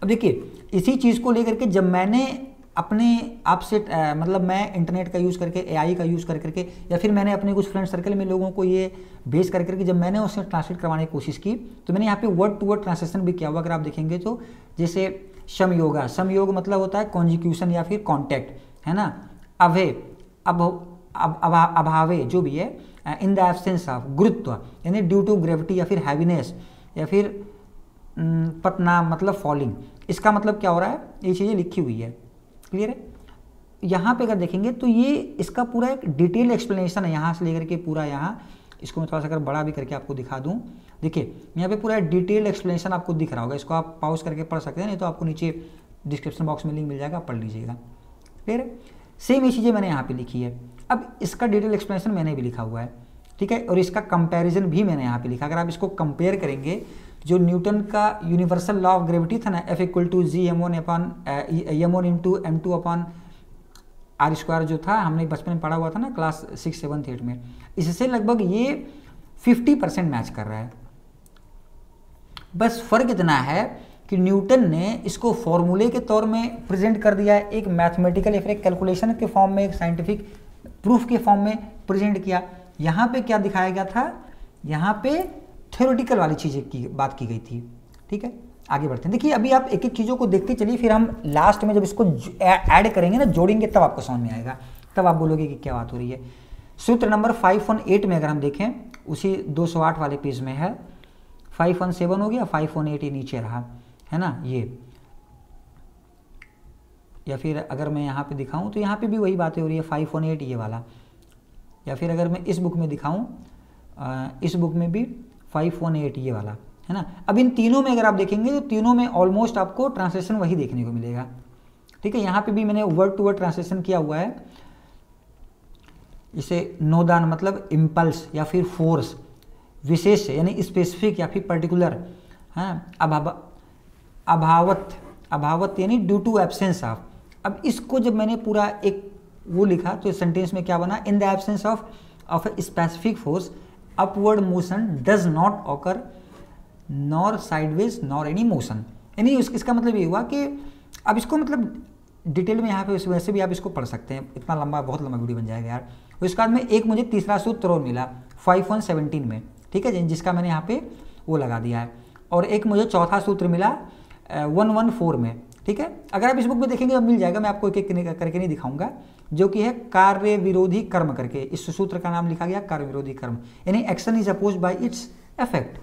Speaker 1: अब देखिए इसी चीज़ को लेकर के जब मैंने अपने आप से मतलब मैं इंटरनेट का यूज़ करके, एआई का यूज़ कर करके, या फिर मैंने अपने कुछ फ्रेंड सर्कल में लोगों को ये भेज कर करके जब मैंने उससे ट्रांसलेट करवाने की कोशिश की, तो मैंने यहाँ पे वर्ड टू वर्ड ट्रांसलेशन भी किया हुआ, अगर आप देखेंगे तो। जैसे समयोगा, समयोग मतलब होता है कॉन्जिक्यूशन या फिर कॉन्टैक्ट, है ना, अभे अभावे जो भी है, इन द एब्सेंस ऑफ, गुरुत्व यानी ड्यू टू ग्रेविटी या फिर हैवीनेस, या फिर पतनाम मतलब फॉलिंग। इसका मतलब क्या हो रहा है, ये चीज़ें लिखी हुई है, क्लियर है। यहाँ पे अगर देखेंगे तो ये इसका पूरा एक डिटेल एक्सप्लेनेशन है, यहाँ से लेकर के पूरा यहाँ, इसको मैं थोड़ा सा अगर बड़ा भी करके आपको दिखा दूँ, देखिए यहाँ पे पूरा डिटेल एक्सप्लेनेशन आपको दिख रहा होगा, इसको आप पॉज करके पढ़ सकते हैं, नहीं तो आपको नीचे डिस्क्रिप्शन बॉक्स में लिंक मिल जाएगा, पढ़ लीजिएगा, क्लियर है। सेम ये चीज़ें मैंने यहाँ पे लिखी है। अब इसका डिटेल एक्सप्लेनेशन मैंने भी लिखा हुआ है, ठीक है, और इसका कंपैरिजन भी मैंने यहाँ पे लिखा। अगर आप इसको कंपेयर करेंगे, जो न्यूटन का यूनिवर्सल लॉ ऑफ ग्रेविटी था ना, F=G m1/m2/r², जो था हमने बचपन में पढ़ा हुआ था ना क्लास 6, 7, 8 में, इससे लगभग ये 50% मैच कर रहा है। बस फर्क इतना है कि न्यूटन ने इसको फॉर्मूले के तौर में प्रेजेंट कर दिया है, एक मैथमेटिकल या फिर एक कैलकुलेशन के फॉर्म में, एक साइंटिफिक प्रूफ के फॉर्म में प्रेजेंट किया। यहाँ पे क्या दिखाया गया था, यहाँ पे थ्योरेटिकल वाली चीज़ें की बात की गई थी, ठीक है। आगे बढ़ते हैं, देखिए अभी आप एक एक चीज़ों को देखते चलिए, फिर हम लास्ट में जब इसको ऐड करेंगे ना, जोड़ेंगे, तब आपको समझ में आएगा, तब आप बोलोगे कि क्या बात हो रही है। सूत्र नंबर 518 में अगर हम देखें, उसी 208 वाले पेज में है, 517 हो गया, 518 ये नीचे रहा, है ना ये, या फिर अगर मैं यहाँ पे दिखाऊं तो यहाँ पे भी वही बातें हो रही है, 518 ये वाला, या फिर अगर मैं इस बुक में दिखाऊं, इस बुक में भी 518 ये वाला, है ना। अब इन तीनों में अगर आप देखेंगे तो तीनों में ऑलमोस्ट आपको ट्रांसलेशन वही देखने को मिलेगा, ठीक है। यहाँ पे भी मैंने वर्ड टू वर्ड ट्रांसलेशन किया हुआ है। इसे नोदान मतलब इम्पल्स या फिर फोर्स, विशेष यानी स्पेसिफिक या फिर पर्टिकुलर, हाँ, अभावत यानी ड्यू टू एब्सेंस ऑफ। अब इसको जब मैंने पूरा एक वो लिखा तो इस सेंटेंस में क्या बना, इन the absence of a specific force upward motion does not occur nor sideways nor any motion. यानी इसका मतलब ये हुआ कि अब इसको मतलब डिटेल में यहाँ पे वैसे भी आप इसको पढ़ सकते हैं, इतना लंबा, बहुत लंबा वीडियो बन जाएगा यार। तो इसके बाद में एक मुझे तीसरा सूत्र और मिला 517 में, ठीक है, जिसका मैंने यहाँ पे वो लगा दिया है, और एक मुझे चौथा सूत्र मिला 114 में, ठीक है। अगर आप इस बुक में देखेंगे तो मिल जाएगा, मैं आपको एक एक करके नहीं दिखाऊंगा, जो कि है कार्य विरोधी कर्म करके, इस सूत्र का नाम लिखा गया कार्य विरोधी कर्म, यानी action is opposed bye its effect.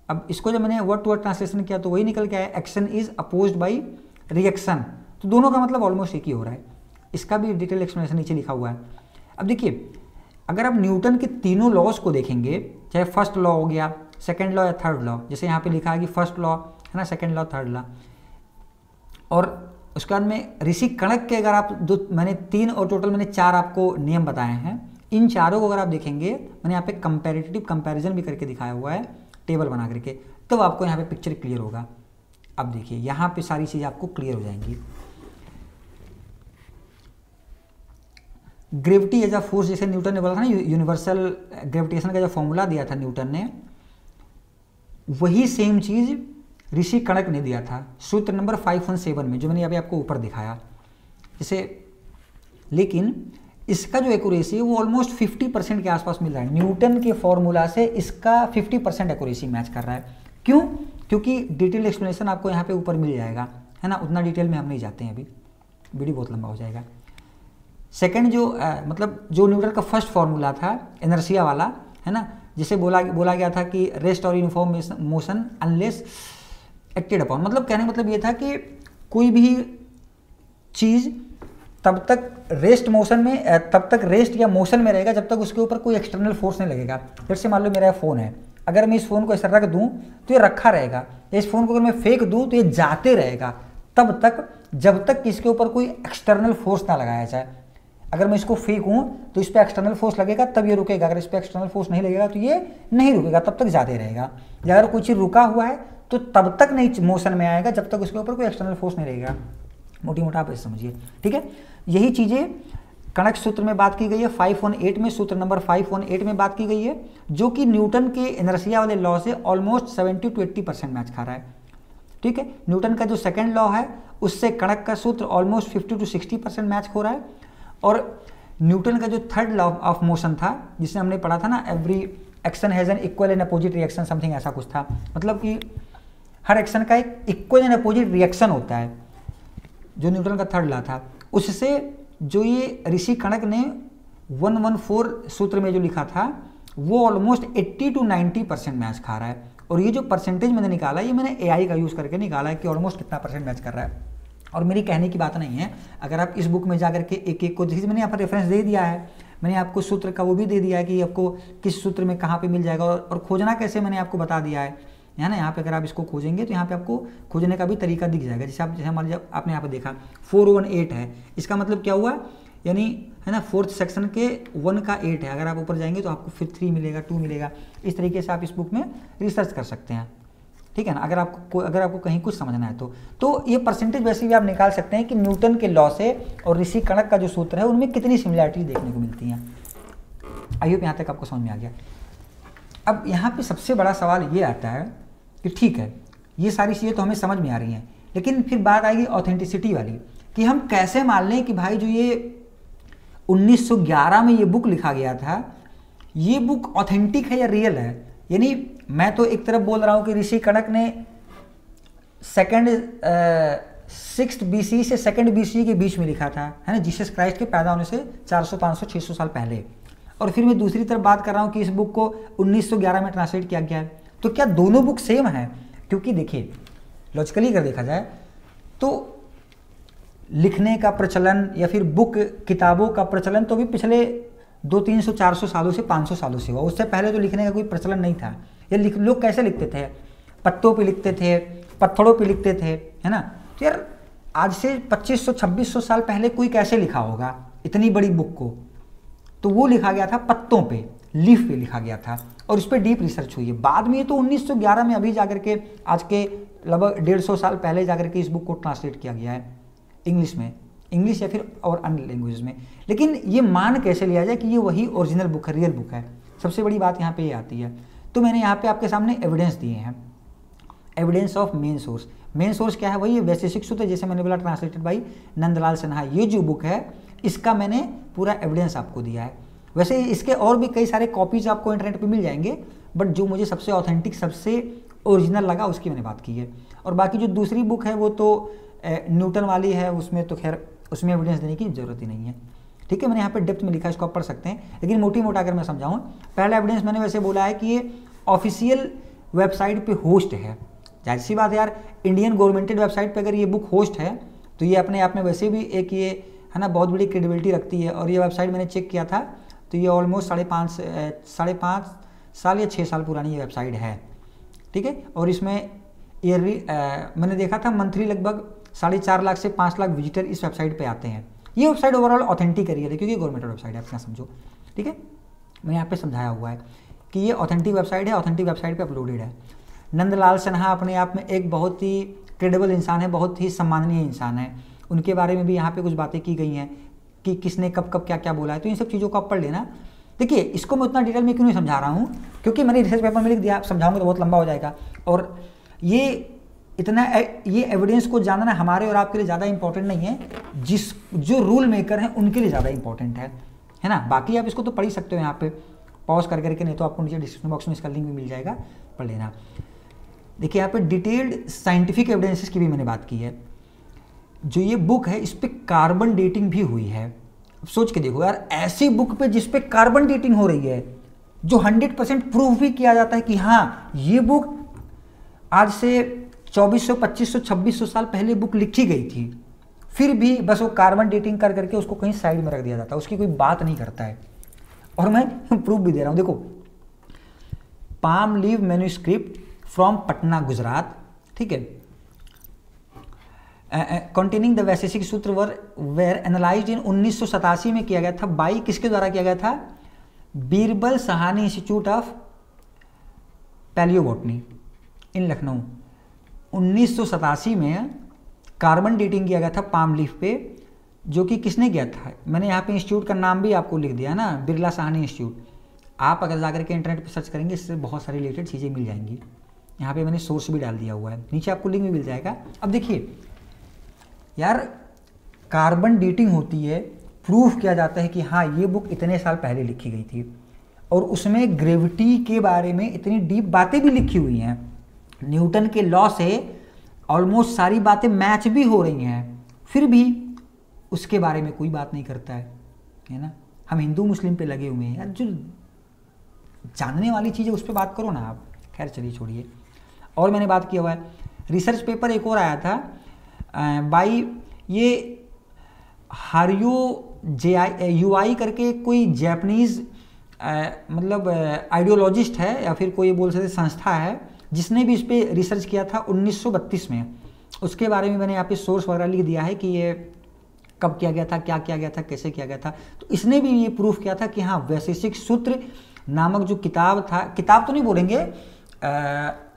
Speaker 1: अब इसको जब मैंने वर्ड टू वर्ड ट्रांसलेशन किया तो वही निकल के आया, action is opposed by reaction, तो दोनों का मतलब ऑलमोस्ट एक ही हो रहा है। इसका भी डिटेल एक्सप्लेनेशन नीचे लिखा हुआ है। अब देखिए अगर आप न्यूटन के तीनों लॉज को देखेंगे, चाहे फर्स्ट लॉ हो गया, सेकेंड लॉ या थर्ड लॉ, जैसे यहाँ पे लिखा है कि फर्स्ट लॉ है ना, सेकेंड लॉ, थर्ड लॉ, और उसके बाद में ऋषि कणक के अगर आप मैंने 3 और टोटल मैंने 4 आपको नियम बताए हैं, इन चारों को अगर आप देखेंगे, मैंने यहाँ पे कंपैरेटिव कंपैरिजन भी करके दिखाया हुआ है टेबल बना करके, तब आपको यहाँ पे पिक्चर क्लियर होगा। अब देखिए यहाँ पे सारी चीज़ें आपको क्लियर हो जाएंगी। ग्रेविटी एज अ फोर्स, जैसे न्यूटन ने बोला था ना, यूनिवर्सल ग्रेविटेशन का जो फॉर्मूला दिया था न्यूटन ने, वही सेम चीज़ ऋषि कणक ने दिया था सूत्र नंबर 517 में, जो मैंने अभी आपको ऊपर दिखाया। जैसे लेकिन इसका जो एक्यूरेसी है वो ऑलमोस्ट 50% के आसपास मिल रहा है। न्यूटन के फॉर्मूला से इसका 50% एक्यूरेसी मैच कर रहा है। क्यों? क्योंकि डिटेल एक्सप्लेनेशन आपको यहाँ पे ऊपर मिल जाएगा, है ना, उतना डिटेल में हम नहीं जाते हैं, अभी वीडियो बहुत लंबा हो जाएगा। सेकंड जो मतलब जो न्यूटन का फर्स्ट फॉर्मूला था इनर्शिया वाला, है ना, जिसे बोला गया था कि रेस्ट और uniform motion unless acted upon, मतलब कहने का मतलब ये था कि कोई भी चीज़ तब तक रेस्ट मोशन में, तब तक रेस्ट या मोशन में रहेगा जब तक उसके ऊपर कोई एक्सटर्नल फोर्स नहीं लगेगा। जैसे मान लो मेरा फ़ोन है, अगर मैं इस फ़ोन को ऐसा रख दूं तो ये रखा रहेगा, या इस फ़ोन को अगर मैं फेंक दूं तो ये जाते रहेगा तब तक, जब तक इसके ऊपर कोई एक्सटर्नल फोर्स ना लगाया जाए। अगर मैं इसको फेंकूं तो इस पर एक्सटर्नल फोर्स लगेगा तब ये रुकेगा, अगर इस पर एक्सटर्नल फोर्स नहीं लगेगा तो ये नहीं रुकेगा, तब तक जाते रहेगा। या अगर कोई चीज़ रुका हुआ है तो तब तक नहीं मोशन में आएगा जब तक उसके ऊपर कोई एक्सटर्नल फोर्स नहीं रहेगा। मोटी मोटा आप ऐसे समझिए, ठीक है। यही चीज़ें कणक सूत्र में बात की गई है, 518 में, सूत्र नंबर 518 में बात की गई है, जो कि न्यूटन के इनर्शिया वाले लॉ से ऑलमोस्ट 70 to 80% मैच खा रहा है, ठीक है। न्यूटन का जो सेकंड लॉ है उससे कणक का सूत्र ऑलमोस्ट 50 to 60% मैच हो रहा है। और न्यूटन का जो थर्ड लॉ ऑफ मोशन था, जिसने हमने पढ़ा था ना, every action has an equal and opposite reaction, something ऐसा कुछ था, मतलब कि हर एक्शन का एक इक्वल एंड अपोजिट रिएक्शन होता है, जो न्यूटन का थर्ड लॉ था। उससे जो ये ऋषि कणक ने 114 सूत्र में जो लिखा था वो ऑलमोस्ट 80 to 90% मैच खा रहा है। और ये जो परसेंटेज मैंने निकाला, ये मैंने AI का यूज़ करके निकाला है कि ऑलमोस्ट कितना % मैच कर रहा है। और मेरी कहने की बात नहीं है, अगर आप इस बुक में जा करके एक एक को, जैसे मैंने यहाँ पर रेफरेंस दे दिया है, मैंने आपको सूत्र का वो भी दे दिया है कि आपको किस सूत्र में कहाँ पे मिल जाएगा, और खोजना कैसे मैंने आपको बता दिया है ना। यहाँ पे अगर आप इसको खोजेंगे तो यहाँ पे आपको खोजने का भी तरीका दिख जाएगा। जैसे मान लीजिए आपने यहाँ पे देखा 418 है, इसका मतलब क्या हुआ, यानी है ना, फोर्थ सेक्शन के 1 का 8 है। अगर आप ऊपर जाएंगे तो आपको फिर 3 मिलेगा, 2 मिलेगा। इस तरीके से आप इस बुक में रिसर्च कर सकते हैं, ठीक है ना, अगर आपको कहीं कुछ समझना है तो ये परसेंटेज वैसे भी आप निकाल सकते हैं कि न्यूटन के लॉ से और ऋषि कणक का जो सूत्र है उनमें कितनी सिमिलैरिटी देखने को मिलती हैं। आई होप यहाँ तक आपको समझ में आ गया। अब यहाँ पे सबसे बड़ा सवाल ये आता है कि ठीक है, ये सारी चीज़ें तो हमें समझ में आ रही हैं, लेकिन फिर बात आएगी ऑथेंटिसिटी वाली, कि हम कैसे मान लें कि भाई जो ये 1911 में ये बुक लिखा गया था, ये बुक ऑथेंटिक है या रियल है। यानी मैं तो एक तरफ बोल रहा हूँ कि ऋषि कणक ने 6th BC से 2nd BC के बीच में लिखा था, है ना, जीसस क्राइस्ट के पैदा होने से 400, 500, 600 साल पहले। और फिर मैं दूसरी तरफ बात कर रहा हूँ कि इस बुक को 1911 में ट्रांसलेट किया गया है। तो क्या दोनों बुक सेम है? क्योंकि देखिए लॉजिकली अगर देखा जाए तो लिखने का प्रचलन या फिर बुक किताबों का प्रचलन तो भी पिछले 200, 300, 400 सालों से, 500 सालों से हुआ। उससे पहले तो लिखने का कोई प्रचलन नहीं था। ये लोग कैसे लिखते थे? पत्तों पे लिखते थे, पत्थरों पे लिखते थे, है ना। तो यार आज से 2500, 2600 साल पहले कोई कैसे लिखा होगा इतनी बड़ी बुक को? तो वो लिखा गया था पत्तों पे, लीफ पे लिखा गया था, और उस पर डीप रिसर्च हुई है। बाद में ये तो 1911 में अभी जाकर के, आज के लगभग 150 साल पहले जाकर के इस बुक को ट्रांसलेट किया गया है इंग्लिश में, इंग्लिश या फिर और अन्य लैंग्वेज में। लेकिन ये मान कैसे लिया जाए कि ये वही ओरिजिनल बुक है, रियल बुक है? सबसे बड़ी बात यहाँ पे ये आती है। तो मैंने यहाँ पे आपके सामने एविडेंस दिए हैं, evidence of main source. Main source क्या है? वही वैशेषिक सूत्र, जैसे मैंने बोला, ट्रांसलेटेड बाई नंदलाल सिन्हा। ये जो बुक है इसका मैंने पूरा एविडेंस आपको दिया है। वैसे इसके और भी कई सारे कॉपीज आपको इंटरनेट पे मिल जाएंगे, बट जो मुझे सबसे ऑथेंटिक, सबसे ओरिजिनल लगा उसकी मैंने बात की है। और बाकी जो दूसरी बुक है वो तो न्यूटन वाली है, उसमें तो खैर उसमें एविडेंस देने की जरूरत ही नहीं है, ठीक है। मैंने यहाँ पे डेप्थ में लिखा है, इसको आप पढ़ सकते हैं। लेकिन मोटी मोटा अगर मैं समझाऊँ, पहला एविडेंस मैंने वैसे बोला है कि ये ऑफिशियल वेबसाइट पे होस्ट है। जाहिर सी बात है यार, इंडियन गवर्नमेंटेड वेबसाइट पे अगर ये बुक होस्ट है तो ये अपने आप में वैसे भी एक ये है ना बहुत बड़ी क्रेडिबिलिटी रखती है। और ये वेबसाइट मैंने चेक किया था तो ये ऑलमोस्ट 5.5 साल या 6 साल पुरानी ये वेबसाइट है, ठीक है। और इसमें ईयरली मैंने देखा था मंथली लगभग 4.5 लाख से 5 लाख विजिटर इस वेबसाइट पे आते हैं। ये वेबसाइट ओवरऑल ऑथेंटिक है, क्योंकि गवर्नमेंट वेबसाइट है, आप क्या समझो, ठीक है, मैंने यहाँ पे समझाया हुआ है कि ये ऑथेंटिक वेबसाइट है, ऑथेंटिक वेबसाइट पे अपलोडेड है। नंदलाल सिन्हा अपने आप में एक बहुत ही क्रेडिबल इंसान है, बहुत ही सम्माननीय इंसान है। उनके बारे में भी यहाँ पे कुछ बातें की गई हैं कि किसने कब कब क्या क्या बोला है, तो इन सब चीज़ों को आप पढ़ लेना। देखिए, इसको मैं उतना डिटेल में क्यों नहीं समझा रहा हूँ, क्योंकि मैंने रिसर्च पेपर में लिख दिया, समझाऊंगा तो बहुत लंबा हो जाएगा। और ये एविडेंस को जानना हमारे और आपके लिए ज़्यादा इंपॉर्टेंट नहीं है, जो रूल मेकर हैं उनके लिए ज़्यादा इंपॉर्टेंट है ना। बाकी आप इसको तो पढ़ ही सकते हो यहाँ पे पॉज कर करके, नहीं तो आपको नीचे डिस्क्रिप्शन बॉक्स में इसका लिंक भी मिल जाएगा, पढ़ लेना। देखिए यहाँ पे डिटेल्ड साइंटिफिक एविडेंसेस की भी मैंने बात की है। जो ये बुक है इस पर कार्बन डेटिंग भी हुई है। अब सोच के देखो यार, ऐसी बुक पे जिस पे कार्बन डेटिंग हो रही है, जो 100% प्रूफ भी किया जाता है कि हाँ ये बुक आज से 2400, 2500, 2600 साल पहले बुक लिखी गई थी, फिर भी बस वो कार्बन डेटिंग कर करके उसको कहीं साइड में रख दिया जाता है, उसकी कोई बात नहीं करता है। और मैं प्रूफ भी दे रहा हूँ, देखो palm leave manuscript from Patna Gujarat, ठीक है, कंटेनिंग द वैशेषिक सूत्र वेर एनालाइज्ड इन 1987 में किया गया था। बाई किसके द्वारा किया गया था? Birbal Sahni Institute of Palaeobotany in Lucknow. 1987 में कार्बन डेटिंग किया गया था पाम लीफ पे, जो कि किसने किया था? मैंने यहाँ पे इंस्टीट्यूट का नाम भी आपको लिख दिया ना, बिरला सहानी इंस्टीट्यूट। आप अगर जाकर के इंटरनेट पे सर्च करेंगे इससे बहुत सारी रिलेटेड चीज़ें मिल जाएंगी। यहाँ पे मैंने सोर्स भी डाल दिया हुआ है, नीचे आपको लिंक भी मिल जाएगा। अब देखिए यार, कार्बन डेटिंग होती है, प्रूफ किया जाता है कि हाँ ये बुक इतने साल पहले लिखी गई थी, और उसमें ग्रेविटी के बारे में इतनी डीप बातें भी लिखी हुई हैं, न्यूटन के लॉ से ऑलमोस्ट सारी बातें मैच भी हो रही हैं, फिर भी उसके बारे में कोई बात नहीं करता है ना। हम हिंदू मुस्लिम पे लगे हुए हैं यार, जो जानने वाली चीज़ है उस पर बात करो ना आप। खैर चलिए छोड़िए। और मैंने बात किया हुआ है, रिसर्च पेपर एक और आया था बाई ये हारियो यूआई करके कोई जैपनीज़ मतलब आइडियोलॉजिस्ट है, या फिर कोई बोल सकते संस्था है, जिसने भी इस पर रिसर्च किया था 1932 में। उसके बारे में मैंने यहाँ पे सोर्स वगैरह लिख दिया है कि ये कब किया गया था, क्या किया गया था, कैसे किया गया था। तो इसने भी ये प्रूफ किया था कि हाँ वैशेषिक सूत्र नामक जो किताब था, किताब तो नहीं बोलेंगे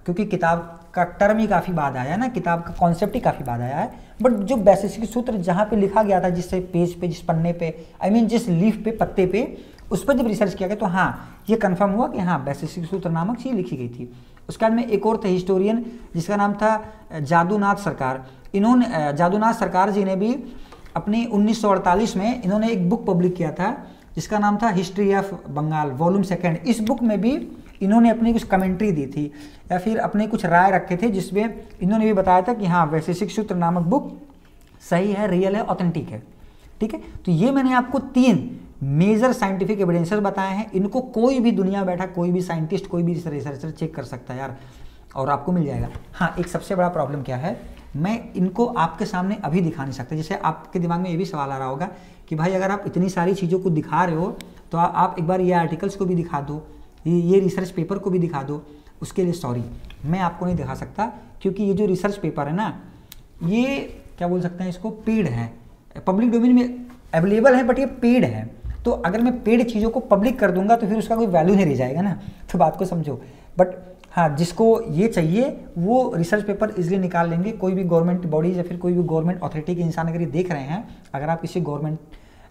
Speaker 1: क्योंकि किताब का टर्म ही काफ़ी बाद आया है ना, किताब का कॉन्सेप्ट ही काफ़ी बाद आया है, बट जो वैशेषिक सूत्र जहाँ पे लिखा गया था, जिससे पेज पे, जिस पन्ने पे, जिस लीफ पे, पत्ते पे, उस पर जब रिसर्च किया गया तो हाँ ये कंफर्म हुआ कि हाँ वैशेषिक सूत्र नामक चीज़ लिखी गई थी। उसके बाद में एक और थे हिस्टोरियन जिसका नाम था जादूनाथ सरकार। इन्होंने जादूनाथ सरकार जी ने भी अपनी 1948 में इन्होंने एक बुक पब्लिक किया था जिसका नाम था हिस्ट्री ऑफ बंगाल वॉल्यूम 2। इस बुक में भी इन्होंने अपनी कुछ कमेंट्री दी थी या फिर अपने कुछ राय रखे थे, जिसमें इन्होंने भी बताया था कि हाँ वैशेषिक सूत्र नामक बुक सही है, रियल है, ऑथेंटिक है। ठीक है, तो ये मैंने आपको 3 मेजर साइंटिफिक एविडेंसेस बताए हैं। इनको कोई भी दुनिया बैठा कोई भी साइंटिस्ट, कोई भी रिसर्चर चेक कर सकता है यार, और आपको मिल जाएगा। हाँ, एक सबसे बड़ा प्रॉब्लम क्या है, मैं इनको आपके सामने अभी दिखा नहीं सकता। जैसे आपके दिमाग में ये भी सवाल आ रहा होगा कि भाई अगर आप इतनी सारी चीज़ों को दिखा रहे हो तो आप एक बार ये आर्टिकल्स को भी दिखा दो, ये रिसर्च पेपर को भी दिखा दो। उसके लिए सॉरी, मैं आपको नहीं दिखा सकता, क्योंकि ये जो रिसर्च पेपर है ना, ये क्या बोल सकते हैं इसको, पेड है, पब्लिक डोमेन में अवेलेबल है, बट ये पेड है। तो अगर मैं पेड चीज़ों को पब्लिक कर दूंगा तो फिर उसका कोई वैल्यू नहीं रह जाएगा ना, तो बात को समझो। बट हाँ, जिसको ये चाहिए वो रिसर्च पेपर इजीली निकाल लेंगे। कोई भी गवर्नमेंट बॉडीज या फिर कोई भी गवर्नमेंट अथॉरिटी के इंसान अगर ये देख रहे हैं, अगर आप किसी गवर्नमेंट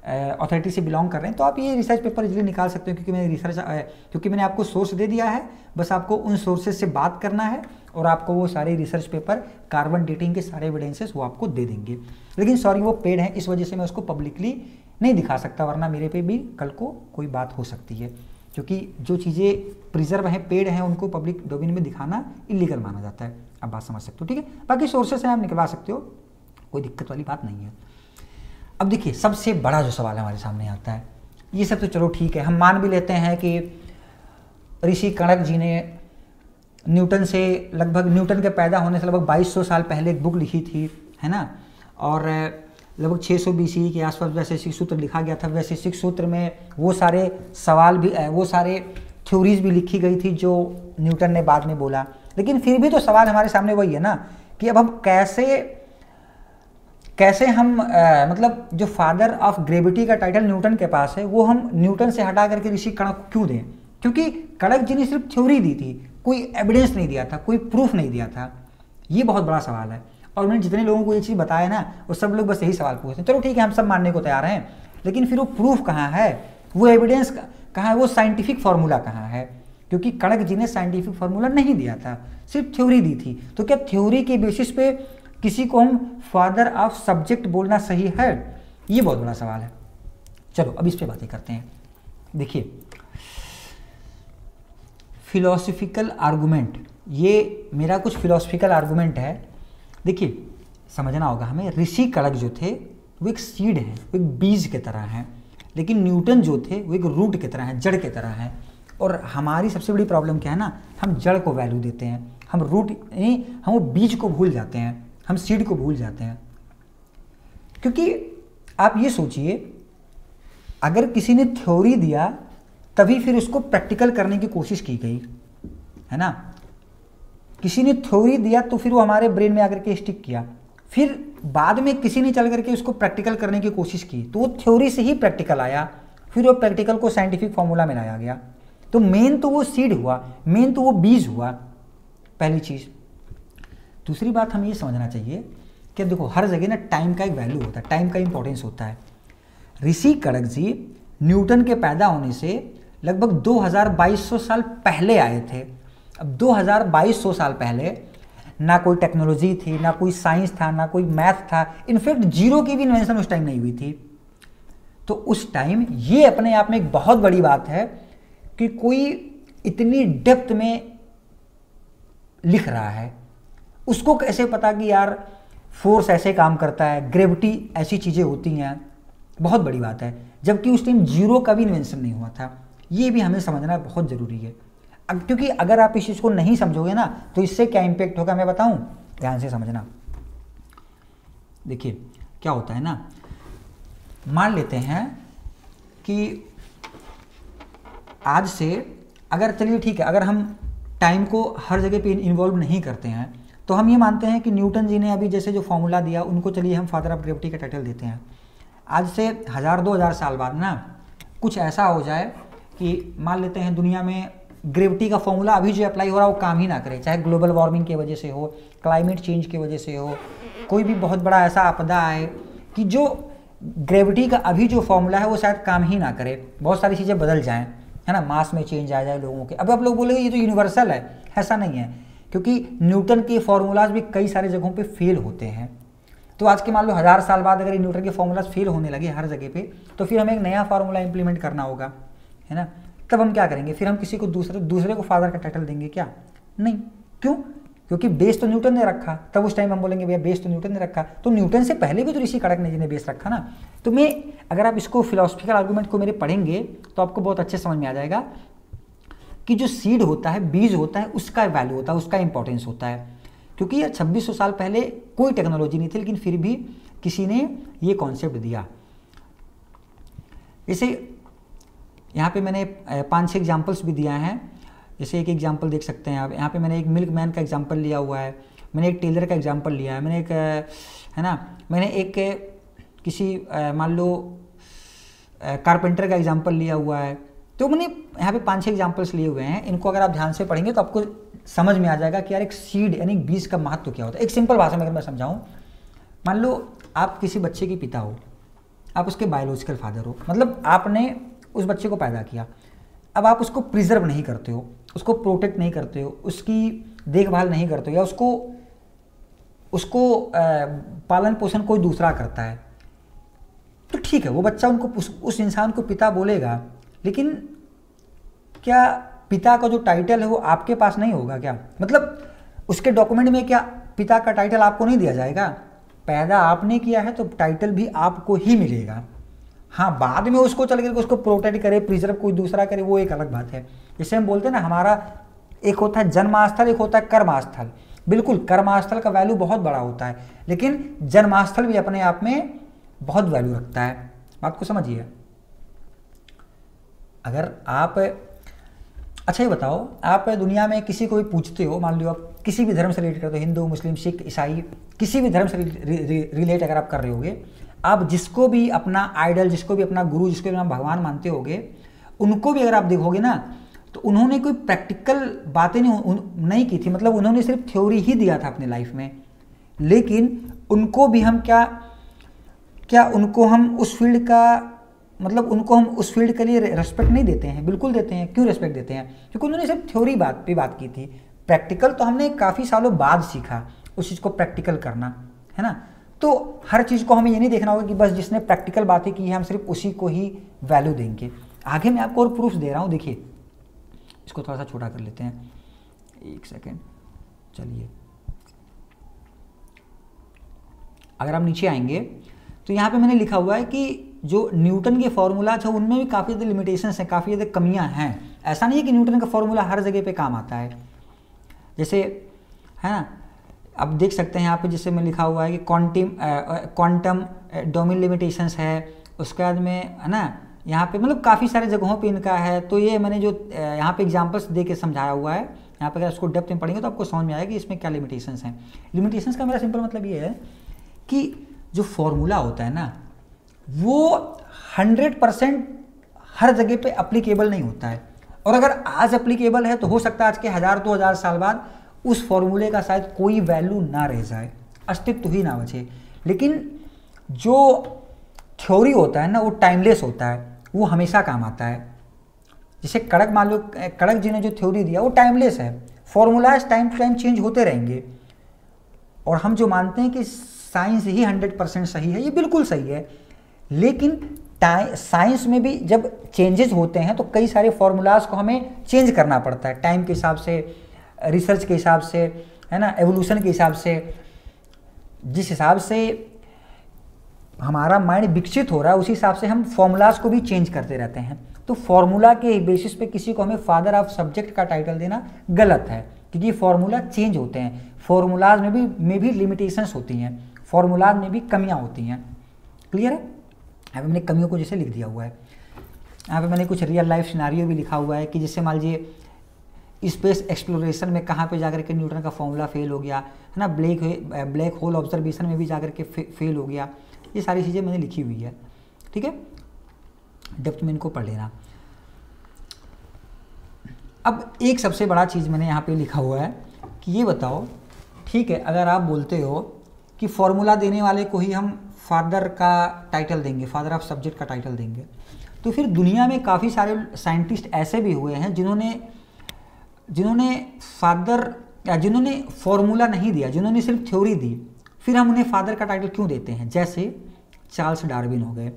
Speaker 1: अथॉरिटी से बिलोंग कर रहे हैं, तो आप ये रिसर्च पेपर इजीली निकाल सकते हो, क्योंकि मैंने आपको सोर्स दे दिया है। बस आपको उन सोर्सेज से बात करना है और आपको वो सारे रिसर्च पेपर, कार्बन डेटिंग के सारे एविडेंसेस वो आपको दे देंगे। लेकिन सॉरी, वो पेड है, इस वजह से मैं उसको पब्लिकली नहीं दिखा सकता, वरना मेरे पे भी कल को कोई बात हो सकती है, क्योंकि जो चीज़ें प्रिजर्व हैं, पेड हैं, उनको पब्लिक डोमेन में दिखाना इलीगल माना जाता है। आप बात समझ सकते हो, ठीक है। बाकी सोर्सेस हैं, आप निकलवा सकते हो, कोई दिक्कत वाली बात नहीं है। अब देखिए, सबसे बड़ा जो सवाल हमारे सामने आता है, ये सब तो चलो ठीक है, हम मान भी लेते हैं कि ऋषि कणक जी ने न्यूटन के पैदा होने से लगभग 2200 साल पहले एक बुक लिखी थी, है ना, और लगभग 600 BC के आसपास वैशेषिक सूत्र लिखा गया था। वैशेषिक सूत्र में वो सारे सवाल भी, वो सारे थ्योरीज भी लिखी गई थी जो न्यूटन ने बाद में बोला। लेकिन फिर भी तो सवाल हमारे सामने वही है ना कि अब हम कैसे कैसे हम मतलब जो फादर ऑफ ग्रेविटी का टाइटल न्यूटन के पास है वो हम न्यूटन से हटा करके ऋषि कणक को क्यों दें? क्योंकि कणक जी ने सिर्फ थ्योरी दी थी, कोई एविडेंस नहीं दिया था, कोई प्रूफ नहीं दिया था। ये बहुत बड़ा सवाल है। और मैंने जितने लोगों को ये चीज़ बताया ना, वो सब लोग बस यही सवाल पूछते हैं। चलो ठीक है, हम सब मानने को तैयार हैं, लेकिन फिर वो प्रूफ कहाँ है, वो एविडेंस कहाँ है, वो साइंटिफिक फार्मूला कहाँ है? क्योंकि कणक जी ने साइंटिफिक फार्मूला नहीं दिया था, सिर्फ थ्योरी दी थी। तो क्या थ्योरी के बेसिस पे किसी को हम फादर ऑफ सब्जेक्ट बोलना सही है? ये बहुत बड़ा सवाल है। चलो अब इस पे बातें करते हैं। देखिए, फिलोसफिकल आर्गूमेंट, ये मेरा कुछ फिलोसफिकल आर्गूमेंट है। देखिए, समझना होगा हमें, ऋषि कणक जो थे वो एक सीड है, वो एक बीज की तरह हैं, लेकिन न्यूटन जो थे वो एक रूट की तरह हैं, जड़ की तरह हैं। और हमारी सबसे बड़ी प्रॉब्लम क्या है ना, हम जड़ को वैल्यू देते हैं, हम रूट यानी हम वो बीज को भूल जाते हैं, हम सीड को भूल जाते हैं। क्योंकि आप ये सोचिए, अगर किसी ने थ्योरी दिया तभी फिर उसको प्रैक्टिकल करने की कोशिश की गई, है ना। किसी ने थ्योरी दिया तो फिर वो हमारे ब्रेन में आकर के स्टिक किया, फिर बाद में किसी ने चल करके उसको प्रैक्टिकल करने की कोशिश की, तो वो थ्योरी से ही प्रैक्टिकल आया, फिर वो प्रैक्टिकल को साइंटिफिक फॉर्मूला में लाया गया। तो मेन तो वो सीड हुआ, मेन तो वो बीज हुआ, पहली चीज़। दूसरी बात हमें ये समझना चाहिए कि देखो, हर जगह ना टाइम का एक वैल्यू होता है, टाइम का इंपॉर्टेंस होता है। ऋषि कणक जी न्यूटन के पैदा होने से लगभग 2200 साल पहले आए थे। अब 2200 साल पहले ना कोई टेक्नोलॉजी थी, ना कोई साइंस था, ना कोई मैथ था, इनफैक्ट जीरो की भी इन्वेंशन उस टाइम नहीं हुई थी। तो उस टाइम ये अपने आप में एक बहुत बड़ी बात है कि कोई इतनी डेप्थ में लिख रहा है। उसको कैसे पता कि यार फोर्स ऐसे काम करता है, ग्रेविटी ऐसी चीज़ें होती हैं, बहुत बड़ी बात है। जबकि उस टाइम जीरो का भी इन्वेंशन नहीं हुआ था। ये भी हमें समझना बहुत ज़रूरी है, क्योंकि अगर आप इस चीज़ को नहीं समझोगे ना तो इससे क्या इम्पेक्ट होगा मैं बताऊं, ध्यान से समझना। देखिए क्या होता है ना, मान लेते हैं कि आज से अगर, चलिए ठीक है, अगर हम टाइम को हर जगह पे इन्वॉल्व नहीं करते हैं तो हम ये मानते हैं कि न्यूटन जी ने अभी जैसे जो फॉर्मूला दिया उनको चलिए हम फादर ऑफ ग्रेविटी का टाइटल देते हैं। आज से 1000-2000 साल बाद ना कुछ ऐसा हो जाए कि मान लेते हैं दुनिया में ग्रेविटी का फॉर्मूला अभी जो अप्लाई हो रहा है वो काम ही ना करे, चाहे ग्लोबल वार्मिंग की वजह से हो, क्लाइमेट चेंज की वजह से हो, कोई भी बहुत बड़ा ऐसा आपदा आए कि जो ग्रेविटी का अभी जो फॉर्मूला है वो शायद काम ही ना करे, बहुत सारी चीज़ें बदल जाएं, है ना, मास में चेंज आ जाए लोगों के। अब आप लोग बोलेंगे ये तो यूनिवर्सल है, ऐसा नहीं है, क्योंकि न्यूटन के फॉर्मूलाज भी कई सारी जगहों पे फेल होते हैं। तो आज के मान लो 1000 साल बाद अगर न्यूटन के फॉर्मूलाज फेल होने लगे हर जगह पे, तो फिर हमें एक नया फार्मूला इंप्लीमेंट करना होगा, है ना। तब हम क्या करेंगे, फिर हम किसी को दूसरे को फादर का टाइटल देंगे क्या? नहीं। क्यों? क्योंकि बेस तो न्यूटन ने रखा, तब उस टाइम हम बोलेंगे भैया बेस तो न्यूटन ने रखा, तो न्यूटन से पहले भी तो ऋषि कणक जी ने बेस रखा ना। तो मैं, अगर आप इसको फिलोसफिकल आर्गूमेंट को मेरे पढ़ेंगे तो आपको बहुत अच्छे समझ में आ जाएगा कि जो सीड होता है, बीज होता है, उसका वैल्यू होता है, उसका इंपॉर्टेंस होता है। क्योंकि यार 2600 साल पहले कोई टेक्नोलॉजी नहीं थी, लेकिन फिर भी किसी ने ये कॉन्सेप्ट दिया। जैसे यहाँ पे मैंने 5-6 एग्जाम्पल्स भी दिया हैं। जैसे एक एग्जाम्पल देख सकते हैं आप, यहाँ पे मैंने एक मिल्क मैन का एग्जाम्पल लिया हुआ है, मैंने एक टेलर का एग्जाम्पल लिया है, मैंने एक, है ना, मैंने एक किसी मान लो कारपेंटर का एग्जाम्पल लिया हुआ है। तो मैंने यहाँ पे 5-6 एग्जाम्पल्स लिए हुए हैं। इनको अगर आप ध्यान से पढ़ेंगे तो आपको समझ में आ जाएगा कि यार एक सीड यानी बीज का महत्व क्या होता है। एक सिंपल भाषा में अगर मैं समझाऊँ, मान लो आप किसी बच्चे के पिता हो, आप उसके बायोलॉजिकल फादर हो, मतलब आपने उस बच्चे को पैदा किया। अब आप उसको प्रिजर्व नहीं करते हो, उसको प्रोटेक्ट नहीं करते हो, उसकी देखभाल नहीं करते हो, या उसको पालन पोषण कोई दूसरा करता है, तो ठीक है, वो बच्चा उनको उस इंसान को पिता बोलेगा। लेकिन क्या पिता का जो टाइटल है वो आपके पास नहीं होगा क्या? मतलब उसके डॉक्यूमेंट में क्या पिता का टाइटल आपको नहीं दिया जाएगा? पैदा आपने किया है तो टाइटल भी आपको ही मिलेगा। हाँ, बाद में उसको चल करके उसको प्रोटेक्ट करे, प्रिजर्व कोई दूसरा करे, वो एक अलग बात है। जैसे हम बोलते हैं ना, हमारा एक होता है जन्मास्थल, एक होता है कर्मास्थल। बिल्कुल, कर्मास्थल का वैल्यू बहुत बड़ा होता है, लेकिन जन्मास्थल भी अपने आप में बहुत वैल्यू रखता है। बात को समझिए। अगर आप, अच्छा ये बताओ, आप दुनिया में किसी को भी पूछते हो, मान लो आप किसी भी धर्म से रिलेट करते हो, हिंदू, मुस्लिम, सिख, ईसाई, किसी भी धर्म से रिलेट अगर आप कर रहे होगे, आप जिसको भी अपना आइडल, जिसको भी अपना गुरु, जिसको भी अपना भगवान मानते होगे, उनको भी अगर आप देखोगे ना तो उन्होंने कोई प्रैक्टिकल बातें नहीं की थी, मतलब उन्होंने सिर्फ थ्योरी ही दिया था अपने लाइफ में। लेकिन उनको भी हम क्या उनको हम उस फील्ड का, मतलब उनको हम उस फील्ड के लिए रेस्पेक्ट नहीं देते हैं? बिल्कुल देते हैं। क्यों रेस्पेक्ट देते हैं? क्योंकि उन्होंने सिर्फ थ्योरी पे बात की थी। प्रैक्टिकल तो हमने काफ़ी सालों बाद सीखा उस चीज़ को प्रैक्टिकल करना, है ना। तो हर चीज़ को हमें ये नहीं देखना होगा कि बस जिसने प्रैक्टिकल बातें की है हम सिर्फ उसी को ही वैल्यू देंगे। आगे मैं आपको और प्रूफ दे रहा हूँ। देखिए, इसको थोड़ा सा छोटा कर लेते हैं, एक सेकेंड, चलिए। अगर आप नीचे आएंगे तो यहाँ पे मैंने लिखा हुआ है कि जो न्यूटन के फॉर्मूलाज है उनमें भी काफ़ी ज़्यादा लिमिटेशंस हैं, काफ़ी ज़्यादा कमियां हैं। ऐसा नहीं है कि न्यूटन का फॉर्मूला हर जगह पे काम आता है। जैसे, है ना, आप देख सकते हैं यहाँ पे, जैसे मैं लिखा हुआ है कि क्वांटम डोमेन लिमिटेशंस है, उसके बाद में, है ना, यहाँ पे मतलब काफ़ी सारे जगहों पे इनका है। तो ये मैंने जो यहाँ पे एग्जांपल्स दे के समझाया हुआ है, यहाँ पे अगर उसको डेप्थ में पढ़ेंगे तो आपको समझ में आएगा कि इसमें क्या लिमिटेशंस हैं। लिमिटेशंस का मेरा सिंपल मतलब ये है कि जो फॉर्मूला होता है ना वो 100% हर जगह पे अप्लीकेबल नहीं होता है, और अगर आज अप्लीकेबल है तो हो सकता है आज के 1000-2000 साल बाद उस फॉर्मूले का शायद कोई वैल्यू ना रह जाए, अस्तित्व ही ना बचे। लेकिन जो थ्योरी होता है ना वो टाइमलेस होता है, वो हमेशा काम आता है। जैसे कड़क, मान लो कड़क जी ने जो थ्योरी दिया वो टाइमलेस है, formulas time to time change होते रहेंगे। और हम जो मानते हैं कि साइंस ही 100% सही है, ये बिल्कुल सही है, लेकिन साइंस में भी जब चेंजेस होते हैं तो कई सारे फॉर्मूलाज को हमें चेंज करना पड़ता है, टाइम के हिसाब से, रिसर्च के हिसाब से, है ना, एवोल्यूशन के हिसाब से। जिस हिसाब से हमारा माइंड विकसित हो रहा है उसी हिसाब से हम फॉर्मूलाज को भी चेंज करते रहते हैं। तो फॉर्मूला के बेसिस पे किसी को हमें फादर ऑफ सब्जेक्ट का टाइटल देना गलत है, क्योंकि फॉर्मूला चेंज होते हैं, फॉर्मूलाज में भी लिमिटेशंस होती हैं, फॉर्मूलाज में भी कमियां होती हैं। क्लियर है? यहाँ पे मैंने कमियों को जैसे लिख दिया हुआ है। यहाँ पे मैंने कुछ रियल लाइफ सिनारियो भी लिखा हुआ है कि जैसे मान लीजिए स्पेस एक्सप्लोरेशन में कहाँ पे जाकर के न्यूटन का फॉर्मूला फेल हो गया, है ना, ब्लैक होल ऑब्जर्वेशन में भी जाकर के फेल हो गया। ये सारी चीज़ें मैंने लिखी हुई है, ठीक है, डेप्थ में इनको पढ़ लेना। अब एक सबसे बड़ा चीज़ मैंने यहाँ पे लिखा हुआ है कि ये बताओ, ठीक है, अगर आप बोलते हो कि फॉर्मूला देने वाले को ही हम फादर का टाइटल देंगे, फादर ऑफ सब्जेक्ट का टाइटल देंगे, तो फिर दुनिया में काफ़ी सारे साइंटिस्ट ऐसे भी हुए हैं जिन्होंने फॉर्मूला नहीं दिया, जिन्होंने सिर्फ थ्योरी दी, फिर हम उन्हें फादर का टाइटल क्यों देते हैं? जैसे चार्ल्स डार्विन हो गए।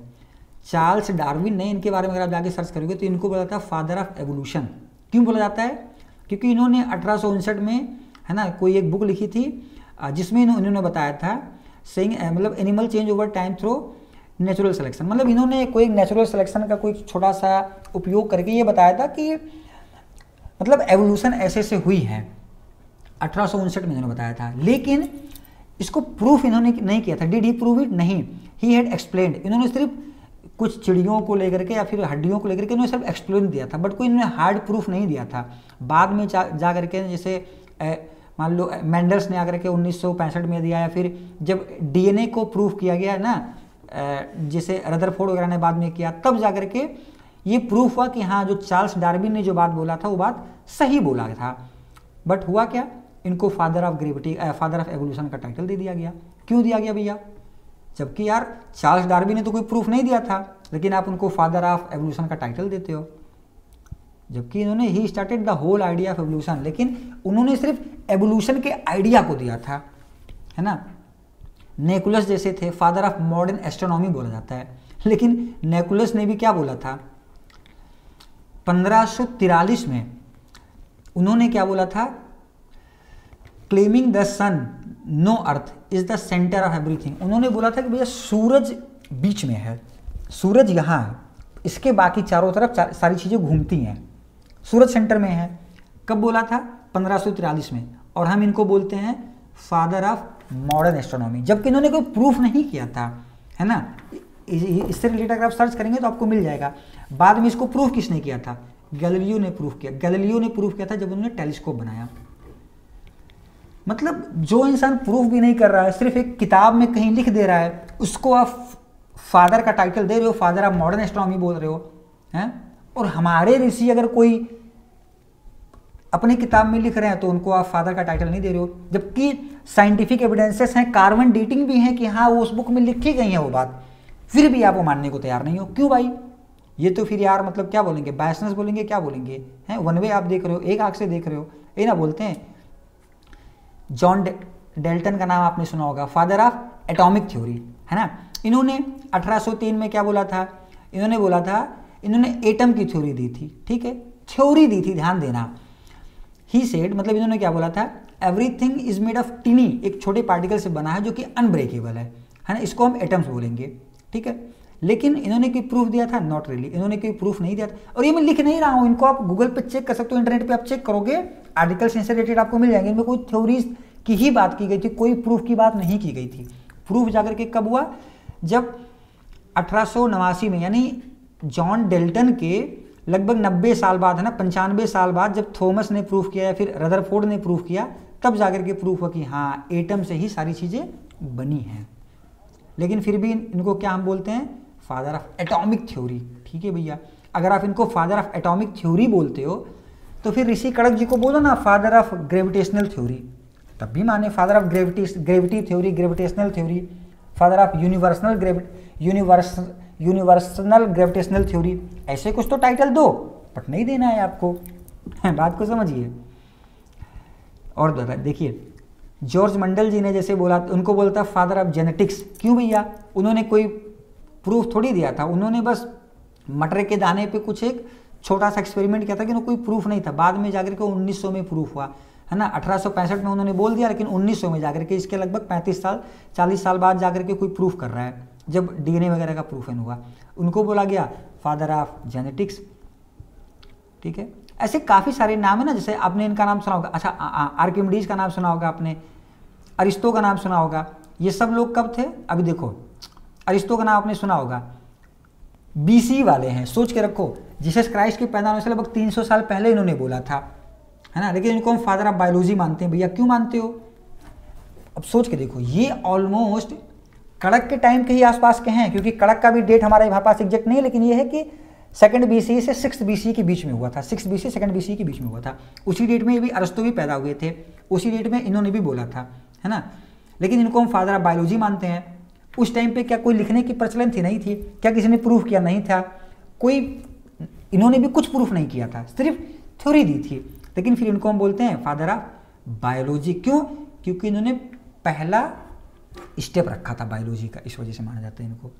Speaker 1: चार्ल्स डार्विन ने, इनके बारे में अगर आप जाके सर्च करोगे तो इनको बोला जाता है फादर ऑफ एवोल्यूशन। क्यों बोला जाता है? क्योंकि इन्होंने 1859 में, है ना, कोई एक बुक लिखी थी जिसमें इन्होंने बताया था सेइंग, मतलब animal change over time through natural selection. मतलब इन्होंने कोई नेचुरल सिलेक्शन का कोई छोटा सा उपयोग करके ये बताया था कि मतलब एवोल्यूशन ऐसे से हुई है। 1859 में इन्होंने बताया था, लेकिन इसको प्रूफ इन्होंने नहीं किया था। Did he prove it? नहीं, ही हैड एक्सप्लेन्ड। इन्होंने सिर्फ कुछ चिड़ियों को लेकर के या फिर हड्डियों को लेकर के इन्होंने सिर्फ एक्सप्लेन दिया था, बट कोई इन्होंने हार्ड प्रूफ नहीं दिया था। बाद में जा करके जैसे मान लो मेंडल्स ने आकर के 1965 में दिया, या फिर जब डीएनए को प्रूफ किया गया ना, जैसे रदरफोर्ड वगैरह ने बाद में किया, तब जा करके ये प्रूफ हुआ कि हाँ, जो चार्ल्स डार्विन ने जो बात बोला था वो बात सही बोला था। बट हुआ क्या, इनको father of gravity, father of evolution का टाइटल दे दिया गया। क्यों दिया गया भैया? जबकि यार चार्ल्स डार्विन ने तो कोई प्रूफ नहीं दिया था, लेकिन आप उनको फादर ऑफ एवोल्यूशन का टाइटल देते हो, जबकि इन्होंने ही started the whole idea of evolution. लेकिन उन्होंने सिर्फ एवोल्यूशन के आइडिया को दिया था, है ना। नेकुलस जैसे थे, फादर ऑफ मॉडर्न एस्ट्रोनॉमी बोला जाता है, लेकिन नेकुलस ने भी क्या बोला था? 1543 में उन्होंने क्या बोला था? Claiming the sun no earth is the centre of everything. उन्होंने बोला था कि भैया सूरज बीच में है, सूरज यहाँ है, इसके बाकी चारों तरफ सारी चीज़ें घूमती हैं, सूरज सेंटर में है। कब बोला था? 1543 में। और हम इनको बोलते हैं फादर ऑफ मॉडर्न एस्ट्रोनॉमी, जबकि इन्होंने कोई प्रूफ नहीं किया था, है ना। इससे रिलेटेड अगर आप सर्च करेंगे तो आपको मिल जाएगा। बाद में इसको प्रूफ किसने किया था? गैलीलियो ने प्रूफ किया। गैलीलियो ने प्रूफ किया था जब उन्होंने टेलीस्कोप बनाया। मतलब जो इंसान प्रूफ भी नहीं कर रहा है, सिर्फ एक किताब में कहीं लिख दे रहा है, उसको आप फादर का टाइटल दे रहे हो, फादर ऑफ मॉडर्न एस्ट्रोनॉमी बोल रहे हो हैं। और हमारे ऋषि अगर कोई अपनी किताब में लिख रहे हैं तो उनको आप फादर का टाइटल नहीं दे रहे हो, जबकि साइंटिफिक एविडेंसेस हैं, कार्बन डेटिंग भी है कि हाँ वो उस बुक में लिखी गई है वो बात, फिर भी आप वो मानने को तैयार नहीं हो। क्यों भाई? ये तो फिर यार मतलब क्या बोलेंगे, बायसनेस बोलेंगे, क्या बोलेंगे हैं। वन वे आप देख रहे हो, एक आंख से देख रहे हो, ये ना बोलते हैं। जॉन डेल्टन का नाम आपने सुना होगा, फादर ऑफ एटॉमिक थ्योरी, है ना। इन्होंने 1803 में क्या बोला था, इन्होंने बोला था, इन्होंने एटम की थ्योरी दी थी, ठीक है, थ्योरी दी थी, ध्यान देना। ही सेड मतलब इन्होंने क्या बोला था, एवरीथिंग इज मेड ऑफ टिनी, एक छोटे पार्टिकल से बना है जो कि अनब्रेकेबल है ना, इसको हम एटम्स बोलेंगे, ठीक है। लेकिन इन्होंने कोई प्रूफ दिया था? नॉट रियली, इन्होंने कोई प्रूफ नहीं दिया था। और ये मैं लिख नहीं रहा हूँ, इनको आप गूगल पे चेक कर सकते हो, इंटरनेट पे आप चेक करोगे, आर्टिकल्स इनसे रिलेटेड आपको मिल जाएंगे। इनमें कोई थ्योरीज की ही बात की गई थी, कोई प्रूफ की बात नहीं की गई थी। प्रूफ जाकर के कब हुआ? जब 1889 में, यानी जॉन डेल्टन के लगभग 90 साल बाद, है ना, 95 साल बाद, जब थॉमस ने प्रूफ किया या फिर रदरफोर्ड ने प्रूफ किया, तब जाकर के प्रूफ हुआ कि हाँ एटम से ही सारी चीज़ें बनी हैं। लेकिन फिर भी इनको क्या हम बोलते हैं? फादर ऑफ एटॉमिक थ्योरी, ठीक है भैया। अगर आप इनको फादर ऑफ एटॉमिक थ्योरी बोलते हो तो फिर ऋषि कड़क जी को बोलो ना फादर ऑफ ग्रेविटेशनल थ्योरी, तब भी माने। Father of gravity theory, gravitational theory, father of universal gravitational theory, ऐसे कुछ तो टाइटल दो, बट नहीं देना है आपको। बात को समझिए। और देखिए, जॉर्ज मंडल जी ने जैसे बोला, उनको बोलता फादर ऑफ जेनेटिक्स। क्यों भैया? उन्होंने कोई प्रूफ थोड़ी दिया था, उन्होंने बस मटर के दाने पे कुछ एक छोटा सा एक्सपेरिमेंट किया था, कि कोई प्रूफ नहीं था। बाद में जाकर के 1900 में प्रूफ हुआ, है ना। 1865 में उन्होंने बोल दिया, लेकिन 1900 में जाकर के, इसके लगभग 35 साल 40 साल बाद जाकर के कोई प्रूफ कर रहा है, जब डीएनए वगैरह का प्रूफ हुआ, उनको बोला गया फादर ऑफ जेनेटिक्स, ठीक है। ऐसे काफ़ी सारे नाम है ना, जैसे आपने इनका नाम सुना होगा, अच्छा आर्किमिडीज का नाम सुना होगा आपने, अरिस्टो का नाम सुना होगा। ये सब लोग कब थे? अभी देखो, अरिस्टो का नाम आपने सुना होगा, बीसी वाले हैं, सोच के रखो, जीसस क्राइस्ट के पैदा होने से लगभग 300 साल पहले इन्होंने बोला था, है ना। लेकिन इनको हम फादर ऑफ बायोलॉजी मानते हैं। भैया क्यों मानते हो? अब सोच के देखो, ये ऑलमोस्ट कड़क के टाइम के ही आसपास के हैं, क्योंकि कड़क का भी डेट हमारे पास एग्जैक्ट नहीं है, लेकिन ये है कि 2nd BC से 6th BC के बीच में हुआ था, 6th BC 2nd BC के बीच में हुआ था। उसी डेट में ये भी अरस्तु भी पैदा हुए थे, उसी डेट में इन्होंने भी बोला था, है ना। लेकिन इनको हम फादर ऑफ बायोलॉजी मानते हैं। उस टाइम पे क्या कोई लिखने की प्रचलन थी? नहीं थी। क्या किसी ने प्रूफ किया? नहीं था कोई, इन्होंने भी कुछ प्रूफ नहीं किया था, सिर्फ थ्योरी दी थी। लेकिन फिर इनको हम बोलते हैं फादर ऑफ बायोलॉजी। क्यों? क्योंकि इन्होंने पहला स्टेप रखा था बायोलॉजी का, इस वजह से माना जाता है इनको।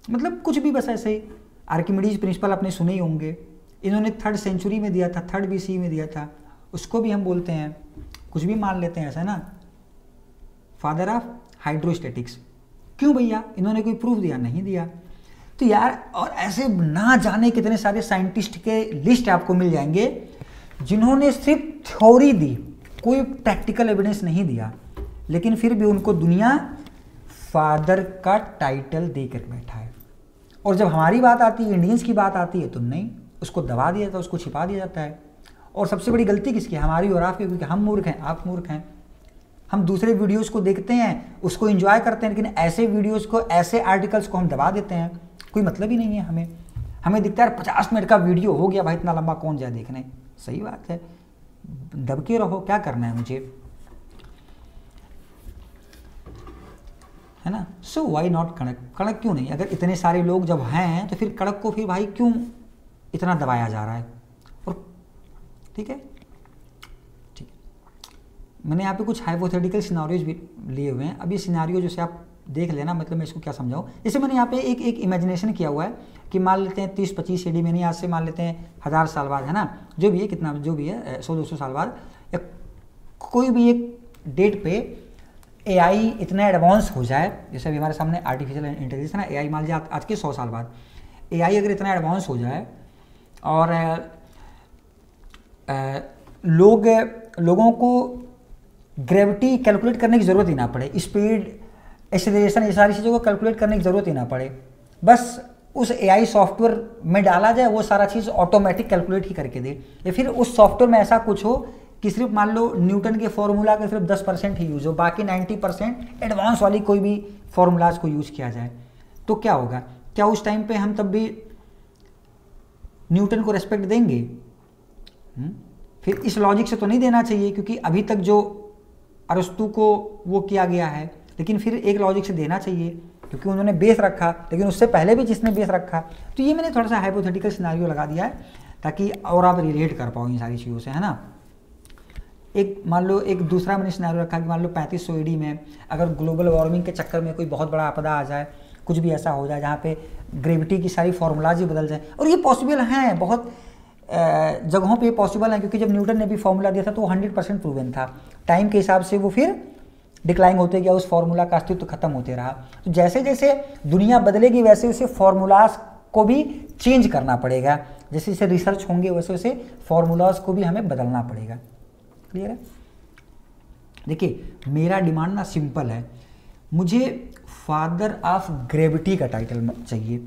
Speaker 1: मतलब कुछ भी बस ऐसे ही। आर्किमिडीज प्रिंसिपल आपने सुने ही होंगे, इन्होंने 3rd सेंचुरी में दिया था, 3rd BC में दिया था, उसको भी हम बोलते हैं, कुछ भी मान लेते हैं ऐसा ना, फादर ऑफ हाइड्रोस्टैटिक्स। क्यों भैया? इन्होंने कोई प्रूफ दिया? नहीं दिया। तो यार, और ऐसे ना जाने कितने सारे साइंटिस्ट के लिस्ट आपको मिल जाएंगे जिन्होंने सिर्फ थ्योरी दी, कोई प्रैक्टिकल एविडेंस नहीं दिया, लेकिन फिर भी उनको दुनिया फादर का टाइटल देकर बैठा है। और जब हमारी बात आती है, इंडियंस की बात आती है, तो नहीं, उसको दबा दिया जाता है, उसको छिपा दिया जाता है। और सबसे बड़ी गलती किसकी? हमारी और आपकी, क्योंकि हम मूर्ख हैं, आप मूर्ख हैं। हम दूसरे वीडियोस को देखते हैं, उसको एंजॉय करते हैं, लेकिन ऐसे वीडियोस को, ऐसे आर्टिकल्स को हम दबा देते हैं। कोई मतलब ही नहीं है हमें दिखता है 50 मिनट का वीडियो हो गया भाई, इतना लंबा कौन जाए देखने। सही बात है, दबके रहो, क्या करना है मुझे, है ना। सो वाई नॉट कड़क? कड़क क्यों नहीं? अगर इतने सारे लोग जब हैं तो फिर कड़क को फिर भाई क्यों इतना दबाया जा रहा है? और ठीक है, ठीक है, मैंने यहाँ पे कुछ हाइपोथेटिकल सिनारियोज भी लिए हुए हैं। अब ये सिनारियो जैसे आप देख लेना, मतलब मैं इसको क्या समझाऊँ। जैसे मैंने यहाँ पे एक इमेजिनेशन किया हुआ है कि मान लेते हैं 30-25 AD में, नहीं आज से मान लेते हैं 1000 साल बाद, है ना, जो भी है, कितना जो भी है, 100-200 साल बाद, या कोई भी एक डेट पे AI इतना एडवांस हो जाए, जैसे अभी हमारे सामने आर्टिफिशियल इंटेलिजेंस है ना, AI मान लीजिए आज के 100 साल बाद AI अगर इतना एडवांस हो जाए और लोगों को ग्रेविटी कैलकुलेट करने की ज़रूरत ही ना पड़े, स्पीड, एक्सेलरेशन, ये सारी चीज़ों को कैलकुलेट करने की ज़रूरत ही ना पड़े, बस उस AI सॉफ्टवेयर में डाला जाए, वो सारा चीज़ ऑटोमेटिक कैलकुलेट ही करके दे, या फिर उस सॉफ्टवेयर में ऐसा कुछ हो कि सिर्फ मान लो न्यूटन के फॉर्मूला का सिर्फ 10% ही यूज़ हो, बाकी 90% एडवांस वाली कोई भी फॉर्मूलाज को यूज़ किया जाए, तो क्या होगा? क्या उस टाइम पे हम तब भी न्यूटन को रेस्पेक्ट देंगे? फिर इस लॉजिक से तो नहीं देना चाहिए, क्योंकि अभी तक जो अरस्तु को वो किया गया है, लेकिन फिर एक लॉजिक से देना चाहिए क्योंकि उन्होंने बेस रखा, लेकिन उससे पहले भी जिसने बेस रखा। तो ये मैंने थोड़ा सा हाइपोथेटिकल सिनारियो लगा दिया है ताकि और आप रिलेट कर पाओ इन सारी चीज़ों से, है ना। एक मान लो एक दूसरा मैंने सिनारियो रखा कि मान लो 3500 AD में अगर ग्लोबल वार्मिंग के चक्कर में कोई बहुत बड़ा आपदा आ जाए, कुछ भी ऐसा हो जाए जहाँ पे ग्रेविटी की सारी फॉर्मूलाज ही बदल जाए, और ये पॉसिबल हैं, बहुत जगहों पे पॉसिबल है, क्योंकि जब न्यूटन ने भी फॉर्मूला दिया था तो 100% प्रूवन था। टाइम के हिसाब से वो फिर डिक्लाइन होते गया, उस फॉर्मूला का अस्तित्व खत्म होते रहा। तो जैसे जैसे दुनिया बदलेगी वैसे वैसे फॉर्मूलाज को भी चेंज करना पड़ेगा, जैसे जैसे रिसर्च होंगे वैसे वैसे फॉर्मूलाज को भी हमें बदलना पड़ेगा। क्लियर है? देखिए मेरा डिमांड ना सिंपल है, मुझे फादर ऑफ ग्रेविटी का टाइटल चाहिए।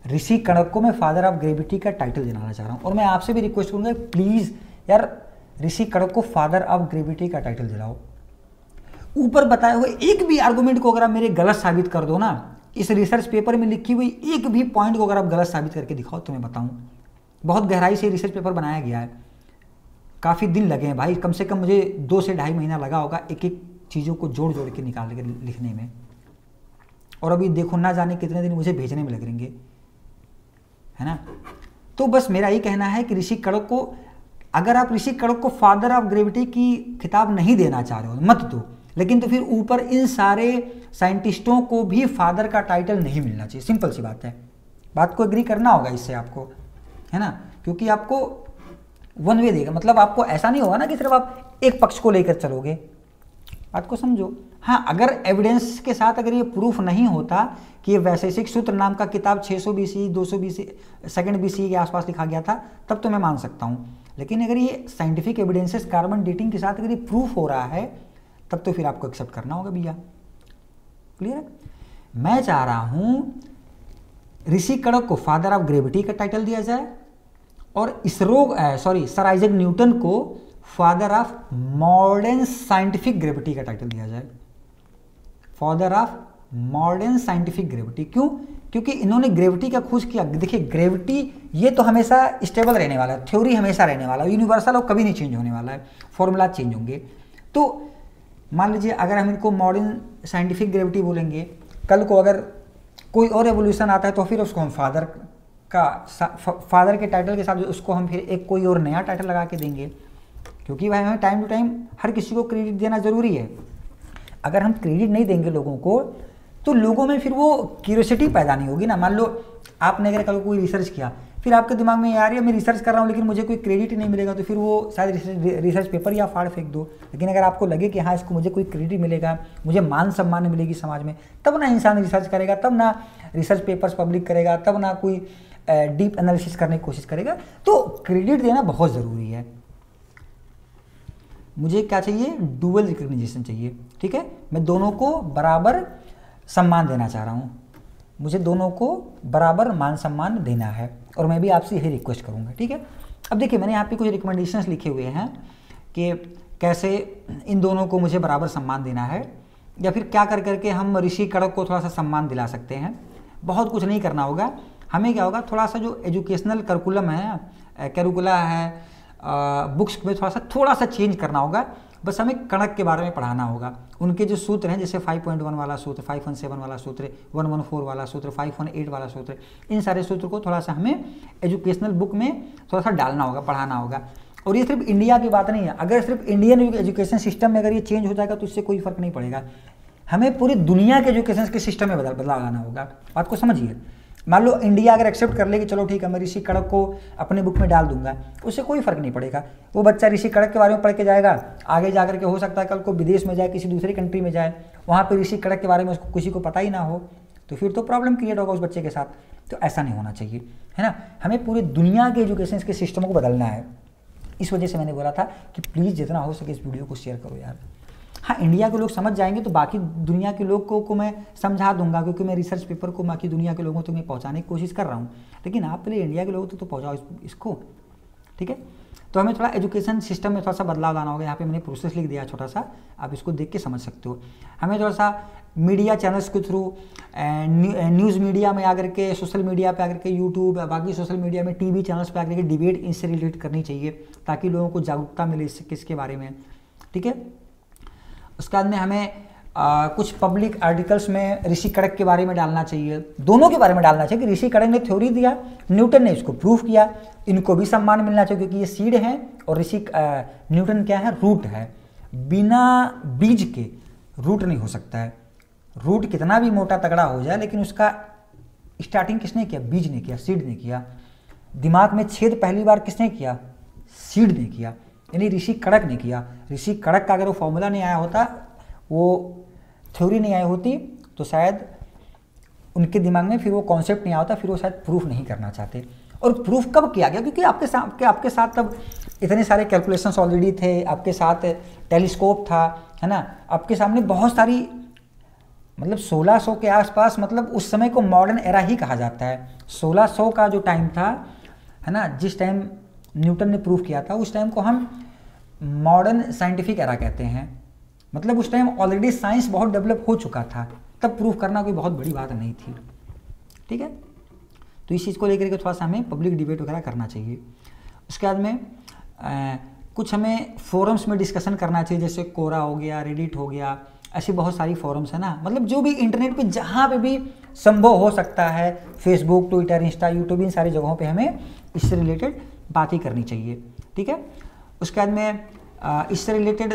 Speaker 1: ऋषि कणक को मैं फादर ऑफ ग्रेविटी का टाइटल दिलाना चाह रहा हूँ, और मैं आपसे भी रिक्वेस्ट करूँगा प्लीज़ यार ऋषि कणक को फादर ऑफ ग्रेविटी का टाइटल दिलाओ। ऊपर बताए हुए एक भी आर्गुमेंट को अगर आप मेरे गलत साबित कर दो ना, इस रिसर्च पेपर में लिखी हुई एक भी पॉइंट को अगर आप गलत साबित करके दिखाओ तो मैं बताऊँ। बहुत गहराई से रिसर्च पेपर बनाया गया है, काफ़ी दिन लगे हैं भाई, कम से कम मुझे 2 से ढाई महीना लगा होगा एक एक चीज़ों को जोड़ जोड़ के निकाल के लिखने में, और अभी देखो ना जाने कितने दिन मुझे भेजने में लगेंगे, है ना। तो बस मेरा ये कहना है कि ऋषि कणक को, अगर आप ऋषि कणक को फादर ऑफ ग्रेविटी की खिताब नहीं देना चाह रहे हो मत दो, लेकिन तो फिर ऊपर इन सारे साइंटिस्टों को भी फादर का टाइटल नहीं मिलना चाहिए। सिंपल सी बात है, बात को एग्री करना होगा इससे आपको, है ना, क्योंकि आपको वन वे देगा, मतलब आपको ऐसा नहीं होगा ना कि सिर्फ आप एक पक्ष को लेकर चलोगे। बात को समझो। हाँ, अगर एविडेंस के साथ अगर ये प्रूफ नहीं होता कि ये वैशेषिक सूत्र नाम का किताब 600 BC 200 BC सेकंड BC के आसपास लिखा गया था, तब तो मैं मान सकता हूँ, लेकिन अगर ये साइंटिफिक एविडेंसेस कार्बन डेटिंग के साथ अगर ये प्रूफ हो रहा है तब तो फिर आपको एक्सेप्ट करना होगा भैया। क्लियर है? मैं चाह रहा हूँ ऋषि कणक को फादर ऑफ ग्रेविटी का टाइटल दिया जाए और सर आइजैक न्यूटन को father of modern scientific gravity का टाइटल दिया जाए। Father of modern scientific gravity क्यों? क्योंकि इन्होंने ग्रेविटी का खोज किया। देखिए ग्रेविटी ये तो हमेशा स्टेबल रहने वाला है, थ्योरी हमेशा रहने वाला है, यूनिवर्सल और कभी नहीं चेंज होने वाला है, फॉर्मूला चेंज होंगे। तो मान लीजिए अगर हम इनको मॉडर्न साइंटिफिक ग्रेविटी बोलेंगे, कल को अगर कोई और एवोल्यूशन आता है तो फिर उसको हम फादर के टाइटल के साथ उसको हम फिर एक कोई और नया टाइटल लगा के देंगे, क्योंकि भाई हमें टाइम टू टाइम हर किसी को क्रेडिट देना ज़रूरी है। अगर हम क्रेडिट नहीं देंगे लोगों को तो लोगों में फिर वो क्यूरियोसिटी पैदा नहीं होगी ना। मान लो आपने अगर कल कोई रिसर्च किया, फिर आपके दिमाग में यार ये मैं रिसर्च कर रहा हूँ लेकिन मुझे कोई क्रेडिट नहीं मिलेगा, तो फिर वो शायद रिसर्च पेपर या फाड़ फेंक दो। लेकिन अगर आपको लगे कि हाँ इसको मुझे कोई क्रेडिट मिलेगा, मुझे मान सम्मान मिलेगी समाज में, तब ना इंसान रिसर्च करेगा, तब ना रिसर्च पेपर्स पब्लिक करेगा, तब ना कोई डीप एनालिसिस करने की कोशिश करेगा। तो क्रेडिट देना बहुत ज़रूरी है। मुझे क्या चाहिए? डुअल रिकग्निशन चाहिए। ठीक है, मैं दोनों को बराबर सम्मान देना चाह रहा हूँ, मुझे दोनों को बराबर मान सम्मान देना है, और मैं भी आपसे यही रिक्वेस्ट करूँगा। ठीक है, अब देखिए मैंने यहाँ पे कुछ रिकमेंडेशंस लिखे हुए हैं कि कैसे इन दोनों को मुझे बराबर सम्मान देना है, या फिर क्या कर करके हम ऋषि कणक को थोड़ा सा सम्मान दिला सकते हैं। बहुत कुछ नहीं करना होगा, हमें क्या होगा, थोड़ा सा जो एजुकेशनल करिकुलम है, कैरिकुला है, बुक्स में थोड़ा सा चेंज करना होगा। बस हमें कणक के बारे में पढ़ाना होगा, उनके जो सूत्र हैं जैसे 5.1 वाला सूत्र, 5.7 वाला सूत्र, 114 वाला सूत्र, 5.8 वाला सूत्र, इन सारे सूत्र को थोड़ा सा हमें एजुकेशनल बुक में थोड़ा सा डालना होगा, पढ़ाना होगा। और ये सिर्फ इंडिया की बात नहीं है, अगर सिर्फ इंडियन एजुकेशन सिस्टम में अगर ये चेंज हो जाएगा तो इससे कोई फर्क नहीं पड़ेगा, हमें पूरी दुनिया के एजुकेशन के सिस्टम में बदलाव लाना होगा। बात को समझिए। मान लो इंडिया अगर एक्सेप्ट कर ले कि चलो ठीक है मैं ऋषि कणक को अपने बुक में डाल दूंगा, उससे कोई फर्क नहीं पड़ेगा। वो बच्चा ऋषि कणक के बारे में पढ़ के जाएगा, आगे जाकर के हो सकता है कल को विदेश में जाए, किसी दूसरी कंट्री में जाए, वहाँ पे ऋषि कणक के बारे में उसको किसी को पता ही ना हो, तो फिर तो प्रॉब्लम क्रिएट होगा उस बच्चे के साथ। तो ऐसा नहीं होना चाहिए, है ना। हमें पूरी दुनिया के एजुकेशन के सिस्टम को बदलना है। इस वजह से मैंने बोला था कि प्लीज़ जितना हो सके इस वीडियो को शेयर करो यार। हाँ, इंडिया के लोग समझ जाएंगे तो बाकी दुनिया के लोगों को मैं समझा दूंगा, क्योंकि मैं रिसर्च पेपर को बाकी दुनिया के लोगों तक मैं पहुंचाने की कोशिश कर रहा हूँ। लेकिन आप पहले इंडिया के लोगों तक तो पहुंचाओ इसको। ठीक है, तो हमें थोड़ा एजुकेशन सिस्टम में थोड़ा सा बदलाव लाना होगा। यहाँ पे मैंने प्रोसेस लिख दिया छोटा सा, आप इसको देख के समझ सकते हो। हमें थोड़ा सा मीडिया चैनल्स के थ्रू, न्यूज़ मीडिया में आकर के, सोशल मीडिया पे आकर के, यूट्यूब बाकी सोशल मीडिया में, टीवी चैनल्स पे आकर के डिबेट इनसे रिलेटेड करनी चाहिए, ताकि लोगों को जागरूकता मिले इसके बारे में, ठीक है। उसके बाद में हमें कुछ पब्लिक आर्टिकल्स में ऋषि कड़क के बारे में डालना चाहिए, दोनों के बारे में डालना चाहिए कि ऋषि कड़क ने थ्योरी दिया, न्यूटन ने इसको प्रूफ किया, इनको भी सम्मान मिलना चाहिए, क्योंकि ये सीड है और न्यूटन क्या है, रूट है। बिना बीज के रूट नहीं हो सकता है। रूट कितना भी मोटा तगड़ा हो जाए, लेकिन उसका स्टार्टिंग किसने किया, बीज ने किया, सीड ने किया। दिमाग में छेद पहली बार किसने किया, सीड ने किया, यानी ऋषि कड़क ने किया। ऋषि कड़क का अगर वो फॉर्मूला नहीं आया होता, वो थ्योरी नहीं आई होती, तो शायद उनके दिमाग में फिर वो कॉन्सेप्ट नहीं आता, फिर वो शायद प्रूफ नहीं करना चाहते। और प्रूफ कब किया गया, क्योंकि आपके साथ तब इतने सारे कैलकुलेशंस ऑलरेडी थे, आपके साथ टेलीस्कोप था, है ना, आपके सामने बहुत सारी, मतलब 1600 के आसपास, मतलब उस समय को मॉडर्न एरा ही कहा जाता है। 1600 का जो टाइम था, है ना, जिस टाइम न्यूटन ने प्रूफ किया था, उस टाइम को हम मॉडर्न साइंटिफिक एरा कहते हैं। मतलब उस टाइम ऑलरेडी साइंस बहुत डेवलप हो चुका था, तब प्रूफ करना कोई बहुत बड़ी बात नहीं थी, ठीक है। तो इस चीज़ को लेकर के थोड़ा सा हमें पब्लिक डिबेट वगैरह करना चाहिए। उसके बाद में कुछ हमें फोरम्स में डिस्कशन करना चाहिए, जैसे कोरा हो गया, रेडिट हो गया, ऐसी बहुत सारी फोरम्स है ना, मतलब जो भी इंटरनेट पे जहाँ पे भी संभव हो सकता है, फेसबुक, ट्विटर, इंस्टा, यूट्यूब, इन सारी जगहों पे हमें इससे रिलेटेड बात ही करनी चाहिए, ठीक है। उसके बाद में इससे रिलेटेड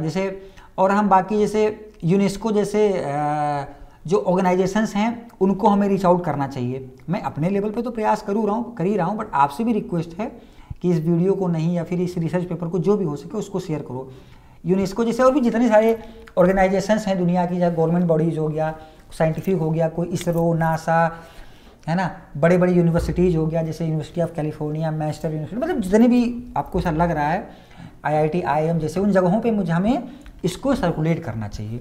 Speaker 1: जैसे, और हम बाकी जैसे यूनेस्को जैसे जो ऑर्गेनाइजेशंस हैं, उनको हमें रीच आउट करना चाहिए। मैं अपने लेवल पे तो प्रयास कर ही रहा हूँ, बट आपसे भी रिक्वेस्ट है कि इस वीडियो को नहीं, या फिर इस रिसर्च पेपर को जो भी हो सके उसको शेयर करो। यूनेस्को जैसे और भी जितने सारे ऑर्गेनाइजेशंस हैं दुनिया की, चाहे गवर्नमेंट बॉडीज़ हो गया, साइंटिफिक हो गया, कोई इसरो, नासा, है ना, बड़े बड़े यूनिवर्सिटीज़ हो गया, जैसे university of California, Manchester university, मतलब जितने भी आपको ऐसा लग रहा है, IIT, IIM जैसे, उन जगहों पे हमें इसको सर्कुलेट करना चाहिए,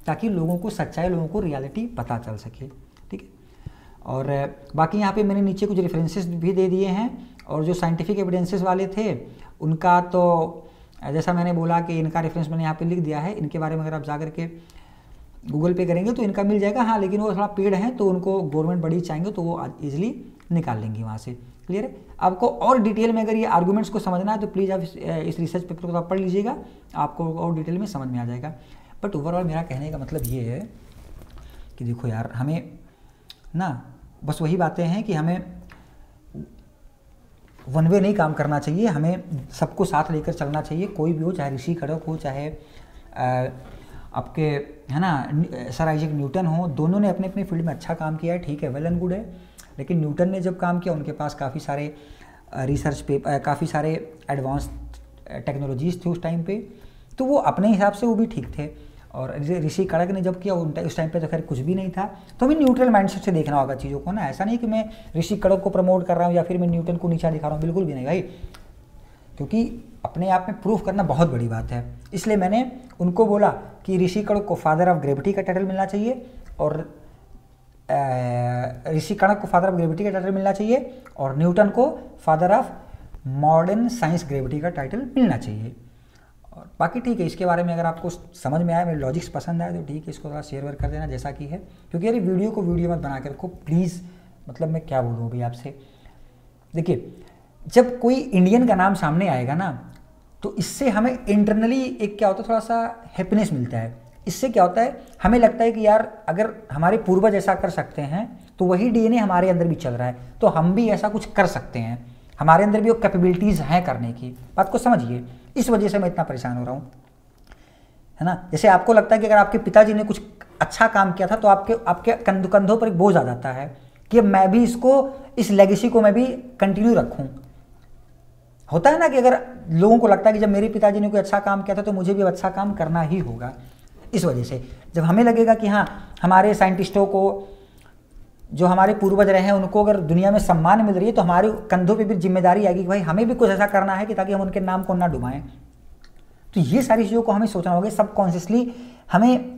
Speaker 1: ताकि लोगों को सच्चाई, लोगों को रियलिटी पता चल सके, ठीक है। और बाकी यहाँ पे मैंने नीचे कुछ रेफरेंसेस भी दे दिए हैं, और जो साइंटिफिक एविडेंसेस वाले थे उनका तो जैसा मैंने बोला कि इनका रेफरेंस मैंने यहाँ पे लिख दिया है। इनके बारे में अगर आप जा करके गूगल पे करेंगे तो इनका मिल जाएगा, हाँ, लेकिन वो थोड़ा पेड हैं, तो उनको गवर्नमेंट बड़ी चाहेंगे तो वो ईजिली निकाल लेंगी वहाँ से, क्लियर है। आपको और डिटेल में अगर ये आर्गूमेंट्स को समझना है तो प्लीज़ आप इस रिसर्च पेपर को आप पढ़ लीजिएगा, आपको और डिटेल में समझ में आ जाएगा। बट ओवरऑल मेरा कहने का मतलब ये है कि देखो यार, हमें ना बस वही बातें हैं कि हमें वन वे नहीं काम करना चाहिए, हमें सबको साथ लेकर चलना चाहिए, कोई भी हो, चाहे ऋषि कड़क हो, चाहे आपके, है ना, सर आइजैक न्यूटन हो, दोनों ने अपने अपने फील्ड में अच्छा काम किया है, ठीक है, वेल एंड गुड है। लेकिन न्यूटन ने जब काम किया, उनके पास काफ़ी सारे रिसर्च पेपर, काफ़ी सारे एडवांस टेक्नोलॉजीज़ थे उस टाइम पे, तो वो अपने हिसाब से वो भी ठीक थे। और ऋषि कड़क ने जब किया उस टाइम पे तो खैर कुछ भी नहीं था। तो हमें न्यूट्रल माइंडसेट से देखना होगा चीज़ों को ना, ऐसा नहीं कि मैं ऋषि कड़क को प्रमोट कर रहा हूँ या फिर मैं न्यूटन को नीचा दिखा रहा हूँ, बिल्कुल भी नहीं भाई, क्योंकि अपने आप में प्रूफ करना बहुत बड़ी बात है। इसलिए मैंने उनको बोला कि ऋषि कड़क को फादर ऑफ ग्रेविटी का टाइटल मिलना चाहिए, और ऋषि कड़क को फादर ऑफ ग्रेविटी का टाइटल मिलना चाहिए, और न्यूटन को father of modern science gravity का टाइटल मिलना चाहिए। और बाकी ठीक है, इसके बारे में अगर आपको समझ में आया, मेरे लॉजिक्स पसंद आए तो ठीक है, इसको थोड़ा शेयर वेयर कर देना जैसा कि है, क्योंकि यार वीडियो को वीडियो मत बना के रखो प्लीज़। मतलब मैं क्या बोलूँ अभी आपसे, देखिए जब कोई इंडियन का नाम सामने आएगा ना, तो इससे हमें इंटरनली एक क्या होता है, थोड़ा सा हैप्पीनेस मिलता है। इससे क्या होता है, हमें लगता है कि यार अगर हमारे पूर्वज ऐसा कर सकते हैं तो वही DNA हमारे अंदर भी चल रहा है, तो हम भी ऐसा कुछ कर सकते हैं, हमारे अंदर भी वो कैपेबिलिटीज़ हैं करने की। बात को समझिए, इस वजह से मैं इतना परेशान हो रहा हूँ, है ना। जैसे आपको लगता है कि अगर आपके पिताजी ने कुछ अच्छा काम किया था तो आपके कंधों पर एक बोझ आ जाता है कि मैं भी इस लेगेसी को मैं भी कंटिन्यू रखूँ। होता है ना कि अगर लोगों को लगता है कि जब मेरे पिताजी ने कोई अच्छा काम किया था तो मुझे भी अब अच्छा काम करना ही होगा। इस वजह से जब हमें लगेगा कि हाँ, हमारे साइंटिस्टों को, जो हमारे पूर्वज रहे हैं, उनको अगर दुनिया में सम्मान मिल रही है तो हमारे कंधों पे भी जिम्मेदारी आएगी कि भाई हमें भी कुछ ऐसा करना है कि ताकि हम उनके नाम को ना डुबाएं। तो ये सारी चीज़ों को हमें सोचना होगा, सबकॉन्शियसली हमें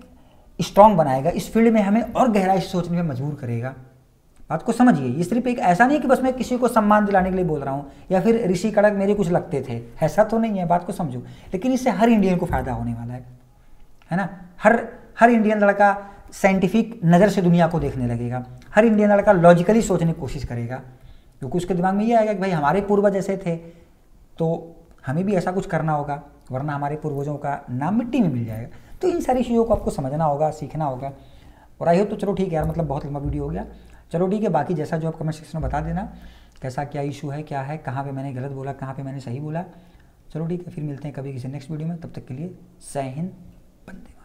Speaker 1: स्ट्रांग बनाएगा, इस फील्ड में हमें और गहराई से सोचने में मजबूर करेगा। बात को समझिए, ये सिर्फ एक ऐसा नहीं कि बस मैं किसी को सम्मान दिलाने के लिए बोल रहा हूँ या फिर ऋषि कड़क मेरे कुछ लगते थे, ऐसा तो नहीं है, बात को समझो। लेकिन इससे हर इंडियन को फायदा होने वाला है ना। हर इंडियन लड़का साइंटिफिक नज़र से दुनिया को देखने लगेगा, हर इंडियन लड़का लॉजिकली सोचने की कोशिश करेगा, क्योंकि उसके दिमाग में ये आएगा कि भाई हमारे पूर्वज ऐसे थे तो हमें भी ऐसा कुछ करना होगा, वरना हमारे पूर्वजों का नाम मिट्टी में मिल जाएगा। तो इन सारी चीज़ों को आपको समझना होगा, सीखना होगा। और आई हो तो चलो ठीक है यार, मतलब बहुत लंबा वीडियो हो गया, चलो ठीक है। बाकी जैसा जो आप कमेंट सेक्शन में बता देना कैसा क्या इशू है, क्या है, कहाँ पे मैंने गलत बोला, कहाँ पे मैंने सही बोला। चलो ठीक है, फिर मिलते हैं कभी किसी नेक्स्ट वीडियो में। तब तक के लिए जय हिंद, वंदे।